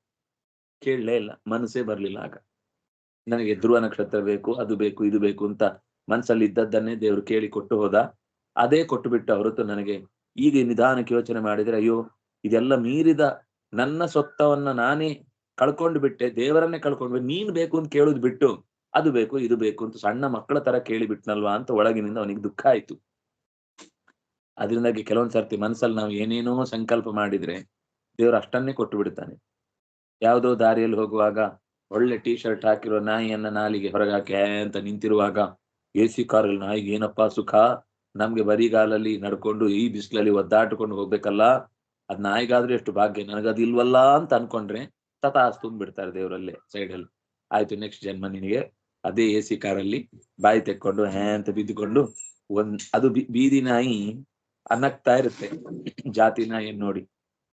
ಕೇಳಲೇ ಇಲ್ಲ. ಮನಸ್ಸೇ ಬರ್ಲಿಲ್ಲ. ಆಗ ನನಗೆ ಧ್ರುವ ನಕ್ಷತ್ರ ಬೇಕು, ಅದು ಬೇಕು, ಇದು ಬೇಕು ಅಂತ ಮನಸ್ಸಲ್ಲಿ ಇದ್ದದ್ದನ್ನೇ ದೇವರು ಕೇಳಿ ಕೊಟ್ಟು ಹೋದ. ಅದೇ ಕೊಟ್ಟು ಬಿಟ್ಟು ಹೊರತು ನನಗೆ ಈಗ ನಿಧಾನಕ್ಕೆ ಯೋಚನೆ ಮಾಡಿದ್ರೆ, ಅಯ್ಯೋ ಇದೆಲ್ಲ ಮೀರಿದ ನನ್ನ ಸೊತ್ತವನ್ನ ನಾನೇ ಕಳ್ಕೊಂಡು ಬಿಟ್ಟೆ, ದೇವರನ್ನೇ ಕಳ್ಕೊಂಡ್ಬಿಟ್ಟು ನೀನ್ ಬೇಕು ಅಂತ ಕೇಳುದು ಬಿಟ್ಟು ಅದು ಬೇಕು ಇದು ಬೇಕು ಅಂತ ಸಣ್ಣ ಮಕ್ಕಳ ತರ ಕೇಳಿ ಬಿಟ್ನಲ್ವಾ ಅಂತ ಒಳಗಿನಿಂದ ಅವನಿಗೆ ದುಃಖ ಆಯ್ತು. ಅದರಿಂದಾಗಿ ಕೆಲವೊಂದ್ ಸರ್ತಿ ಮನಸ್ಸಲ್ಲಿ ನಾವು ಏನೇನೋ ಸಂಕಲ್ಪ ಮಾಡಿದ್ರೆ ದೇವರು ಅಷ್ಟನ್ನೇ ಕೊಟ್ಟು ಬಿಡ್ತಾನೆ. ಯಾವುದೋ ದಾರಿಯಲ್ಲಿ ಹೋಗುವಾಗ ಒಳ್ಳೆ ಟೀ ಶರ್ಟ್ ಹಾಕಿರೋ ನಾಯಿಯನ್ನ ನಾಲಿಗೆ ಹೊರಗೆ ಹಾಕಿ ಅಂತ ನಿಂತಿರುವಾಗ AC ಕಾರಲ್ಲಿ ನಾಯಿಗೆ ಏನಪ್ಪಾ ಸುಖ, ನಮ್ಗೆ ಬರಿಗಾಲಲ್ಲಿ ನಡ್ಕೊಂಡು ಈ ಬಿಸಿಲಲ್ಲಿ ಒದ್ದಾಡ್ಕೊಂಡು ಹೋಗ್ಬೇಕಲ್ಲ, ಅದ್ ನಾಯಿಗಾದ್ರೆ ಎಷ್ಟು ಭಾಗ್ಯ, ನನಗದಿಲ್ವಲ್ಲ ಅಂತ ಅನ್ಕೊಂಡ್ರೆ ತಥಾಸ್ ತುಂಬಿಡ್ತಾರೆ ದೇವರಲ್ಲೇ ಸೈಡಲ್ಲಿ. ಆಯ್ತು, ನೆಕ್ಸ್ಟ್ ಜನ್ಮ ನಿನಗೆ ಅದೇ AC ಕಾರಲ್ಲಿ ಬಾಯಿ ತೆಕ್ಕೊಂಡು ಅಂತ ಬಿದ್ದುಕೊಂಡು ಅದು ಬೀದಿ ನಾಯಿ ಅನ್ನಕ್ತಾ ಇರುತ್ತೆ. ಜಾತಿ ನಾಯಿ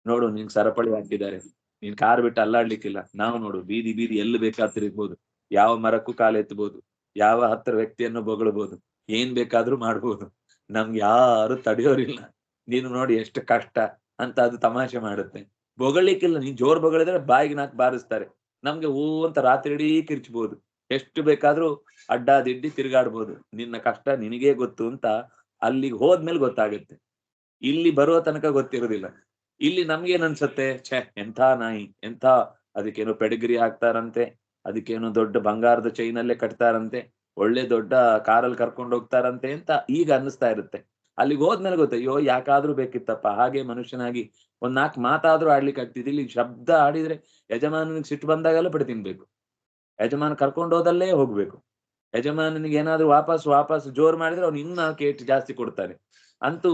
ನೋಡು ನಿನ್ ಸರಪಳಿ ಹಾಕಿದ್ದಾರೆ, ನೀನ್ ಕಾರ್ ಬಿಟ್ಟು ಅಲ್ಲಾಡ್ಲಿಕ್ಕಿಲ್ಲ. ನಾವು ನೋಡು ಬೀದಿ ಎಲ್ಲಿ ಬೇಕಾದ್ರೂ ತಿರುಗ್ಬೋದು, ಯಾವ ಮರಕ್ಕೂ ಕಾಲೆತ್ತಬಹುದು, ಯಾವ ಹತ್ತಿರ ವ್ಯಕ್ತಿಯನ್ನು ಬೊಗಳಬಹುದು, ಏನ್ ಬೇಕಾದ್ರೂ ಮಾಡ್ಬೋದು, ನಮ್ಗೆ ಯಾರು ತಡೆಯೋರಿಲ್ಲ. ನೀನು ನೋಡಿ ಎಷ್ಟು ಕಷ್ಟ ಅಂತ ಅದು ತಮಾಷೆ ಮಾಡುತ್ತೆ. ಬೊಗಳಿಕ್ಕಿಲ್ಲ, ನೀನ್ ಜೋರ್ ಬೊಗಳಿದ್ರೆ ಬಾಯಿಗೆ ನಾಕ್ ಬಾರಿಸ್ತಾರೆ. ನಮ್ಗೆ ಅಂತ ರಾತ್ರಿ ಇಡೀ ಕಿರ್ಚ್ಬೋದು. ಎಷ್ಟು ಬೇಕಾದ್ರೂ ಅಡ್ಡಾದಿಡ್ಡಿ ತಿರುಗಾಡ್ಬೋದು, ನಿನ್ನ ಕಷ್ಟ ನಿನಗೇ ಗೊತ್ತು ಅಂತ ಅಲ್ಲಿಗೆ ಹೋದ್ಮೇಲೆ ಗೊತ್ತಾಗುತ್ತೆ. ಇಲ್ಲಿ ಬರುವ ತನಕ ಗೊತ್ತಿರೋದಿಲ್ಲ. ಇಲ್ಲಿ ನಮ್ಗೇನ್ ಅನ್ಸತ್ತೆ, ಛೆ ಎಂಥ ನಾಯಿ, ಎಂಥ ಅದಕ್ಕೇನೋ ಪೆಡಿಗ್ರಿ ಹಾಕ್ತಾರಂತೆ, ಅದಕ್ಕೇನೋ ದೊಡ್ಡ ಬಂಗಾರದ ಚೈನಲ್ಲೇ ಕಟ್ತಾರಂತೆ, ಒಳ್ಳೆ ದೊಡ್ಡ ಕಾರಲ್ಲಿ ಕರ್ಕೊಂಡು ಹೋಗ್ತಾರಂತೆ ಅಂತ ಈಗ ಅನ್ನಿಸ್ತಾ ಇರುತ್ತೆ. ಅಲ್ಲಿಗೆ ಹೋದ್ಮೇಲೆ ಗೊತ್ತ, ಅಯ್ಯೋ ಯಾಕಾದ್ರೂ ಬೇಕಿತ್ತಪ್ಪ. ಹಾಗೆ ಮನುಷ್ಯನಾಗಿ ಒಂದ್ 4 ಮಾತಾದ್ರೂ ಆಡ್ಲಿಕ್ಕೆ ಆಗ್ತಿದ್ದು, ಇಲ್ಲಿ ಶಬ್ದ ಆಡಿದ್ರೆ ಯಜಮಾನನಿಗೆ ಸಿಟ್ಟು ಬಂದಾಗೆಲ್ಲ ಪಡಿ ತಿನ್ಬೇಕು, ಯಜಮಾನ ಕರ್ಕೊಂಡು ಹೋದಲ್ಲೇ ಹೋಗ್ಬೇಕು. ಯಜಮಾನನಿಗೆ ಏನಾದ್ರೂ ವಾಪಸ್ ಜೋರ್ ಮಾಡಿದ್ರೆ ಅವ್ನು ಇನ್ನ ಕೇಟ್ ಜಾಸ್ತಿ ಕೊಡ್ತಾನೆ. ಅಂತೂ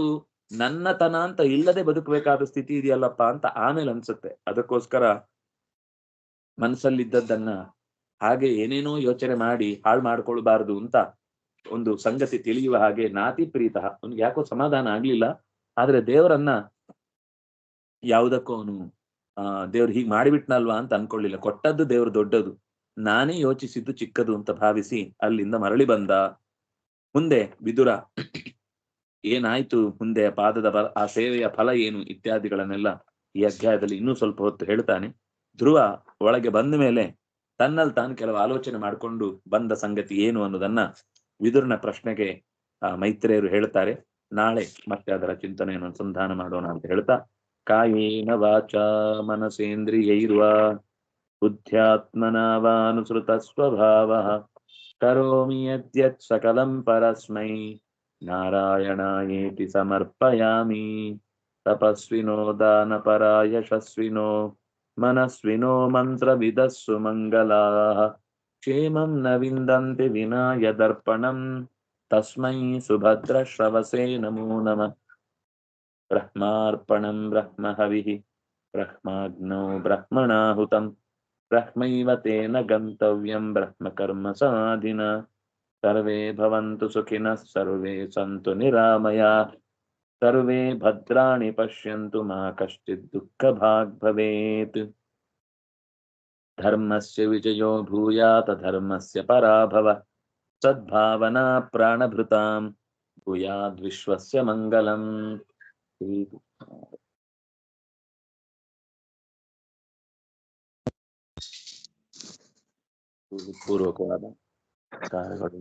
ನನ್ನತನ ಅಂತ ಇಲ್ಲದೆ ಬದುಕಬೇಕಾದ ಸ್ಥಿತಿ ಇದೆಯಲ್ಲಪ್ಪ ಅಂತ ಆಮೇಲೆ ಅನ್ಸುತ್ತೆ. ಅದಕ್ಕೋಸ್ಕರ ಮನಸ್ಸಲ್ಲಿದ್ದದ್ದನ್ನ ಹಾಗೆ ಏನೇನೋ ಯೋಚನೆ ಮಾಡಿ ಹಾಳು ಮಾಡ್ಕೊಳ್ಬಾರ್ದು ಅಂತ ಒಂದು ಸಂಗತಿ ತಿಳಿಯುವ ಹಾಗೆ ನಾತಿ ಪ್ರೀತ. ಅವನಿಗೆ ಯಾಕೋ ಸಮಾಧಾನ ಆಗ್ಲಿಲ್ಲ. ಆದ್ರೆ ದೇವರನ್ನ ಯಾವುದಕ್ಕೂ ಅವನು ದೇವ್ರು ಹೀಗ್ ಮಾಡಿಬಿಟ್ನಲ್ವಾ ಅಂತ ಅನ್ಕೊಳ್ಳಿಲ್ಲ. ಕೊಟ್ಟದ್ದು ದೇವ್ರು ದೊಡ್ಡದು, ನಾನೇ ಯೋಚಿಸಿದ್ದು ಚಿಕ್ಕದು ಅಂತ ಭಾವಿಸಿ ಅಲ್ಲಿಂದ ಮರಳಿ ಬಂದ. ಮುಂದೆ ವಿದುರ ಏನಾಯ್ತು, ಮುಂದೆ ಪಾದದ ಆ ಸೇವೆಯ ಫಲ ಏನು ಇತ್ಯಾದಿಗಳನ್ನೆಲ್ಲ ಈ ಅಧ್ಯಾಯದಲ್ಲಿ ಇನ್ನೂ ಸ್ವಲ್ಪ ಹೊತ್ತು ಹೇಳ್ತಾನೆ. ಧ್ರುವ ಒಳಗೆ ಬಂದ ಮೇಲೆ ತನ್ನಲ್ಲಿ ತಾನು ಕೆಲವು ಆಲೋಚನೆ ಮಾಡಿಕೊಂಡು ಬಂದ ಸಂಗತಿ ಏನು ಅನ್ನೋದನ್ನ ವಿದುರನ ಪ್ರಶ್ನೆಗೆ ಮೈತ್ರೇಯರು ಹೇಳ್ತಾರೆ. ನಾಳೆ ಮತ್ತೆ ಅದರ ಚಿಂತನೆಯನ್ನು ಅನುಸಂಧಾನ ಮಾಡೋಣ ಅಂತ ಹೇಳ್ತಾ, ಕಾಯೇನ ವಾಚ ಮನಸೇಂದ್ರಿಯೈರ್ವಾ ಬುದ್ಧ್ಯಾತ್ಮನಾ ವಾನುಸೃತ ಸ್ವಭಾವಃ ಕರೋಮಿ ಯದ್ಯತ್ ಸಕಲಂ ಪರಸ್ಮೈ ನಾರಾಯಣಾಯೇತಿ ಸಮರ್ಪಯಾಮಿ. ತಪಸ್ವಿನೋ ದಾನಪರಾ ಯಶಸ್ವಿನೋ ಮನಸ್ವಿನೋ ಮಂತ್ರವಿದಸ್ಸು ಮಂಗಲಾಃ ಕ್ಷೇಮಂ ನ ವಿಂದಂತಿ ವಿನಾಯ ದರ್ಪಣಂ ತಸ್ಮೈ ಸುಭದ್ರ ಶ್ರವಸೇ ನಮೋ ನಮಃ. ಬ್ರಹ್ಮಾರ್ಪಣಂ ಬ್ರಹ್ಮ ಹವಿಃ ಬ್ರಹ್ಮಾಗ್ನೋ ಬ್ರಹ್ಮಣಾಹುತಂ ಬ್ರಹ್ಮೈವ ತೇನ ಗಂತವ್ಯಂ ಬ್ರಹ್ಮ ಕರ್ಮ ಸಮಾಧಿನಾ. ಸರ್ವೇ ಭವಂತು ಸುಖಿನಃ ಸರ್ವೇ ಸಂತು ನಿರಾಮಯಾಃ ಸರ್ವೇ ಭದ್ರಾಣಿ ಪಶ್ಯಂತು ಮಾ ಕಶ್ಚಿತ್ ದುಃಖಭಾಗ್ ಭವೇತ್. ಧರ್ಮಸ್ಯ ವಿಜಯೋ ಭೂಯಾತ್ ಧರ್ಮಸ್ಯ ಪರಾಭವಃ ಸದ್ಭಾವನಾ ಪ್ರಾಣಭೃತಾಂ ಭೂಯಾದ್ ವಿಶ್ವಸ್ಯ ಮಂಗಲಂ. ಪೂರ್ವಕವಾದ ಕಾರ್ಯಗಳು